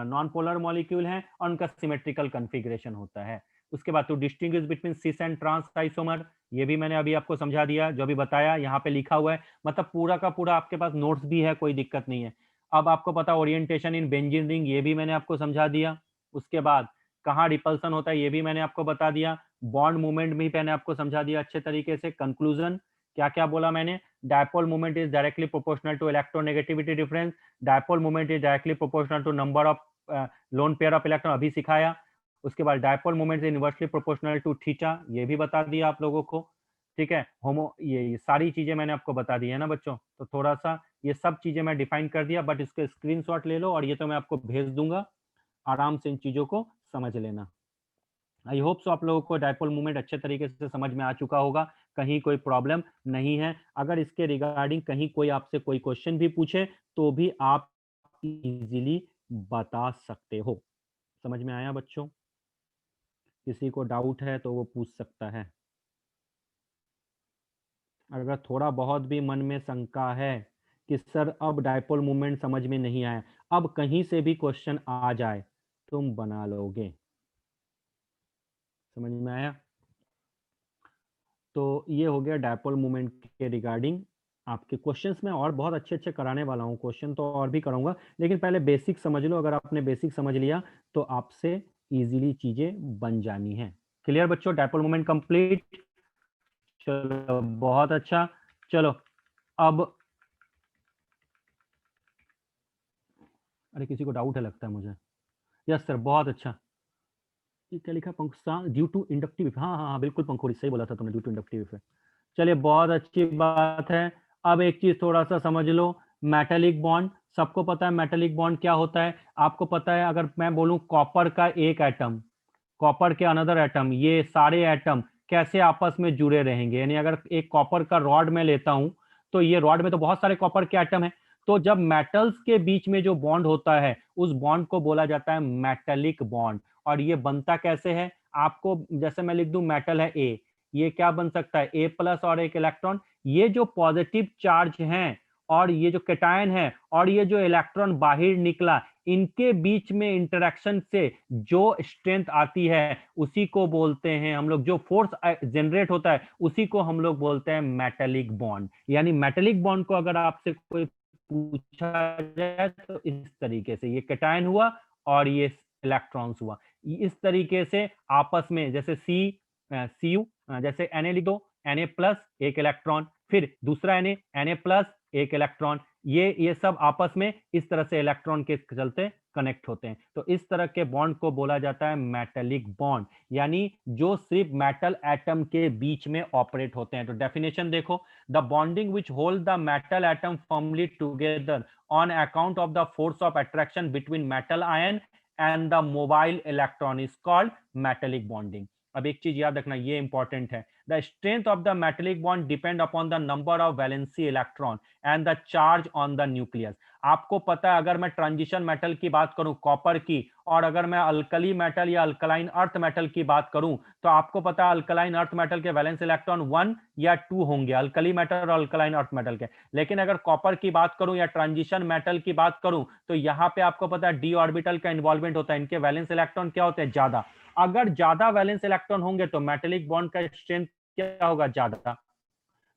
नॉन पोलर मॉलिक्यूल हैं और उनका सिमेट्रिकल कॉन्फ़िगरेशन होता है। उसके बाद to distinguish between cis and trans isomer, ये भी मैंने अभी आपको समझा दिया, जो भी बताया यहाँ पे लिखा हुआ है, मतलब पूरा का पूरा आपके पास नोट्स भी है, कोई दिक्कत नहीं है। अब आपको पता ओरिएंटेशन इन बेंजीन रिंग, ये भी मैंने आपको समझा दिया। उसके बाद कहाँ रिपल्सन होता है ये भी मैंने आपको बता दिया। बॉन्ड मूवमेंट भी मैंने आपको समझा दिया अच्छे तरीके से। कंक्लूजन क्या क्या बोला मैंने, dipole movement is directly proportional to electronegativity difference, dipole movement is directly proportional to number of lone pair of electron, अभी सिखाया। उसके बाद dipole movement is inversely proportional to theta, ये भी बता दिया आप लोगों को। ठीक है, होमो ये सारी चीजें मैंने आपको बता दी है ना बच्चों। तो थोड़ा सा ये सब चीजें मैं डिफाइन कर दिया, बट इसके स्क्रीनशॉट ले लो और ये तो मैं आपको भेज दूंगा, आराम से इन चीजों को समझ लेना। आई होप सो आप लोगों को डायपोल मूवमेंट अच्छे तरीके से समझ में आ चुका होगा, कहीं कोई प्रॉब्लम नहीं है। अगर इसके रिगार्डिंग कहीं कोई आपसे कोई क्वेश्चन भी पूछे तो भी आप इजीली बता सकते हो। समझ में आया बच्चों? किसी को डाउट है तो वो पूछ सकता है। अगर थोड़ा बहुत भी मन में शंका है कि सर अब डायपोल मूवमेंट समझ में नहीं आया, अब कहीं से भी क्वेश्चन आ जाए तुम बना लोगे। समझ में आया? तो ये हो गया डायपोल मूवमेंट के रिगार्डिंग। आपके क्वेश्चंस में और बहुत अच्छे अच्छे कराने वाला हूँ, क्वेश्चन तो और भी कराऊंगा, लेकिन पहले बेसिक समझ लो। अगर आपने बेसिक समझ लिया तो आपसे इजीली चीजें बन जानी है। क्लियर बच्चों? Dipole movement complete. चलो बहुत अच्छा। चलो अब, अरे किसी को डाउट है लगता है मुझे। यस सर, बहुत अच्छा। ये क्या लिखा? ड्यू टू इंडक्टिव, हाँ हाँ हाँ बिल्कुल पंखुड़ी, सही बोला था तुमने, ड्यू टू इंडक्टिव इफेक्ट। चलिए बहुत अच्छी बात है। अब एक चीज थोड़ा सा समझ लो, मेटालिक बॉन्ड। सबको पता है मेटालिक बॉन्ड क्या होता है? आपको पता है, अगर मैं बोलूं कॉपर का एक एटम, कॉपर के अनदर एटम, ये सारे एटम कैसे आपस में जुड़े रहेंगे? यानी अगर एक कॉपर का रॉड में लेता हूं तो ये रॉड में तो बहुत सारे कॉपर के एटम है, तो जब मेटल्स के बीच में जो बॉन्ड होता है उस बॉन्ड को बोला जाता है मेटालिक बॉन्ड। और ये बनता कैसे है? आपको जैसे मैं लिख दूं मेटल है ए, ये क्या बन सकता है? ए प्लस और एक इलेक्ट्रॉन। ये जो पॉजिटिव चार्ज हैं और ये जो कैटायन है और ये जो इलेक्ट्रॉन बाहर निकला, इनके बीच में इंटरेक्शन से जो स्ट्रेंथ आती है उसी को बोलते हैं हम लोग, जो फोर्स जनरेट होता है उसी को हम लोग बोलते हैं मेटालिक बॉन्ड। यानी मेटालिक बॉन्ड को अगर आपसे कोई पूछा जाए तो इस तरीके से, ये कैटायन हुआ और ये इलेक्ट्रॉन्स हुआ, इस तरीके से आपस में, जैसे सी यू, जैसे Na लिख दो, Na प्लस एक इलेक्ट्रॉन, फिर दूसरा Na प्लस एक इलेक्ट्रॉन, ये सब आपस में इस तरह से इलेक्ट्रॉन के चलते कनेक्ट होते हैं। तो इस तरह के बॉन्ड को बोला जाता है मेटालिक बॉन्ड, यानी जो सिर्फ मेटल एटम के बीच में ऑपरेट होते हैं। तो डेफिनेशन देखो, the bonding which hold the metal atom firmly together on account of the force of attraction between metal ion and the mobile electron is called metallic bonding. अब एक चीज याद रखना, ये इंपॉर्टेंट है, the strength of the metallic bond depend upon the number of valency electron and the charge on the nucleus. आपको पता है, अगर मैं ट्रांजिशन मेटल की बात करूं कॉपर की, और अगर मैं अल्कली मेटल या अल्कलाइन अर्थ मेटल की बात करूं, तो आपको पता है अल्कलाइन अर्थ मेटल के वैलेंस इलेक्ट्रॉन 1 या 2 होंगे, अल्कली मेटल और अल्कलाइन अर्थ मेटल के। लेकिन अगर कॉपर की बात करूं या ट्रांजिशन मेटल की बात करूं, तो यहां पे आपको पता है डी ऑर्बिटल का इन्वॉल्वमेंट होता है, इनके वैलेंस इलेक्ट्रॉन क्या होते हैं? ज्यादा। अगर ज्यादा वैलेंस इलेक्ट्रॉन होंगे तो मेटालिक बॉन्ड का स्ट्रेंथ क्या होगा? ज्यादा।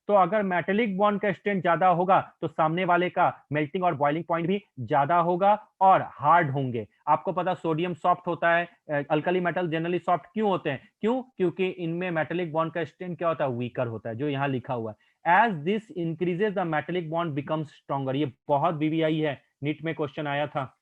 तो अगर मेटालिक बॉन्ड का स्ट्रेंथ ज्यादा होगा तो सामने वाले का मेल्टिंग और बॉइलिंग पॉइंट भी ज्यादा होगा और हार्ड होंगे। आपको पता सोडियम सॉफ्ट होता है, अल्कली मेटल जनरली सॉफ्ट क्यों होते हैं? क्यों? क्योंकि इनमें मेटालिक बॉन्ड का स्ट्रेंथ क्या होता है? वीकर होता है, जो यहाँ लिखा हुआ है। As this increases the metallic bond becomes stronger. ये बहुत बीबीआई है, नीट में क्वेश्चन आया था।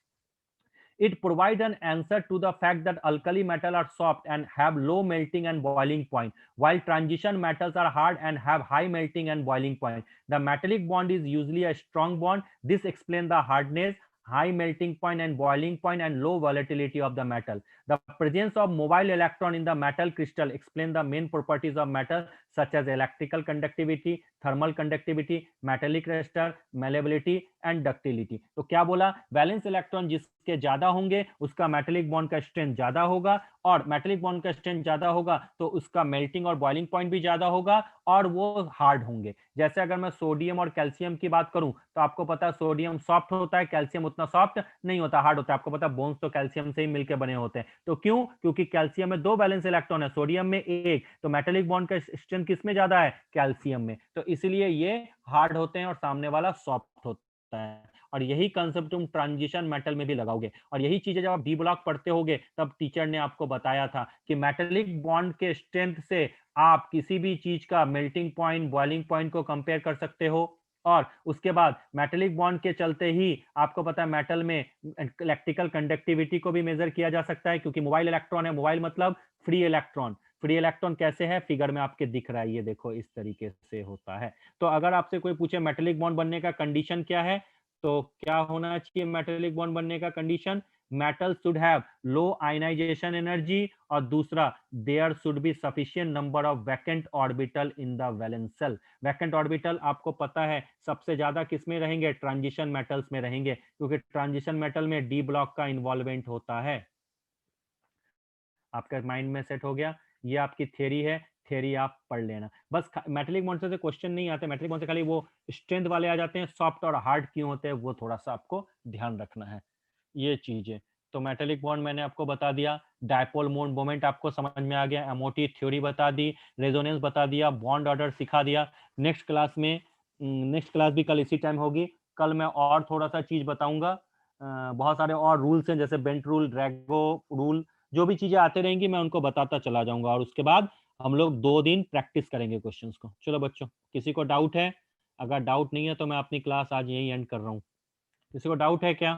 It provides an answer to the fact that alkali metals are soft and have low melting and boiling point, while transition metals are hard and have high melting and boiling point. The metallic bond is usually a strong bond. This explains the hardness, high melting point and boiling point, and low volatility of the metal. The presence of mobile electron in the metal crystal explains the main properties of metal, such as electrical conductivity, thermal conductivity, metallic luster, malleability, and ductility. तो क्या बोला, valence electron जिसके ज्यादा होंगे उसका metallic bond का strength ज्यादा होगा, और मेटेलिक बॉन्ड का स्ट्रेंथ ज्यादा होगा तो उसका मेल्टिंग और बॉइलिंग पॉइंट भी ज्यादा होगा और वो हार्ड होंगे। जैसे अगर मैं सोडियम और कैल्शियम की बात करूं तो आपको पता है सोडियम सॉफ्ट होता है, कैल्शियम उतना सॉफ्ट नहीं होता, हार्ड होता है। आपको पता है बोन्स तो कैल्शियम से ही मिलकर बने होते हैं। तो क्यों? क्योंकि कैल्शियम में 2 वैलेंस इलेक्ट्रॉन है, सोडियम में 1, तो मेटेलिक बॉन्ड का स्ट्रेंथ किसमें ज्यादा है? कैल्शियम में। तो इसलिए ये हार्ड होते हैं और सामने वाला सॉफ्ट होता है। और यही कंसेप्ट तुम ट्रांजिशन मेटल में भी लगाओगे। और यही चीजें जब आप डी ब्लॉक पढ़ते होगे तब टीचर ने आपको बताया था कि मेटेलिक बॉन्ड के स्ट्रेंथ से आप किसी भी चीज का मेल्टिंग पॉइंट, बॉइलिंग पॉइंट को कंपेयर कर सकते हो। और उसके बाद मेटेलिक बॉन्ड के चलते ही आपको पता है मेटल में इलेक्ट्रिकल कंडक्टिविटी को भी मेजर किया जा सकता है, क्योंकि मोबाइल इलेक्ट्रॉन है, मोबाइल मतलब फ्री इलेक्ट्रॉन। फ्री इलेक्ट्रॉन कैसे है? फिगर में आपके दिख रहा है, ये देखो इस तरीके से होता है। तो अगर आपसे कोई पूछे मेटेलिक बॉन्ड बनने का कंडीशन क्या है, तो क्या होना चाहिए मेटेलिक बॉन्ड बनने का condition? Metal should have low ionisation energy, और दूसरा there should be sufficient number of vacant orbital in the valence shell. Vacant orbital आपको पता है सबसे ज्यादा किसमें रहेंगे? ट्रांजिशन मेटल्स में रहेंगे, क्योंकि ट्रांजिशन मेटल में डी ब्लॉक का इन्वॉल्वमेंट होता है। आपका माइंड में सेट हो गया, ये आपकी थ्योरी है, थ्योरी आप पढ़ लेना। बस मेटेलिक बॉन्ड से क्वेश्चन नहीं आते, मेटेलिक बॉन्ड से खाली वो स्ट्रेंथ वाले आ जाते हैं, सॉफ्ट और हार्ड क्यों होते हैं वो थोड़ा सा आपको ध्यान रखना है, ये चीज है। तो मेटेलिक बॉन्ड मैंने आपको बता दिया, डायपोल मोमेंट आपको समझ में आ गया, एमओटी थ्योरी बता दी, रेजोनेंस बता दिया, बॉन्ड ऑर्डर सिखा दिया। नेक्स्ट क्लास में, नेक्स्ट क्लास भी कल इसी टाइम होगी, कल मैं और थोड़ा सा चीज बताऊंगा। बहुत सारे और रूल्स हैं, जैसे बेंट रूल, ड्रैगो रूल, जो भी चीजें आते रहेंगी मैं उनको बताता चला जाऊंगा। और उसके बाद हम लोग 2 दिन प्रैक्टिस करेंगे क्वेश्चंस को। चलो बच्चों, किसी को डाउट है? अगर डाउट नहीं है तो मैं अपनी क्लास आज यही एंड कर रहा हूँ। किसी को डाउट है क्या?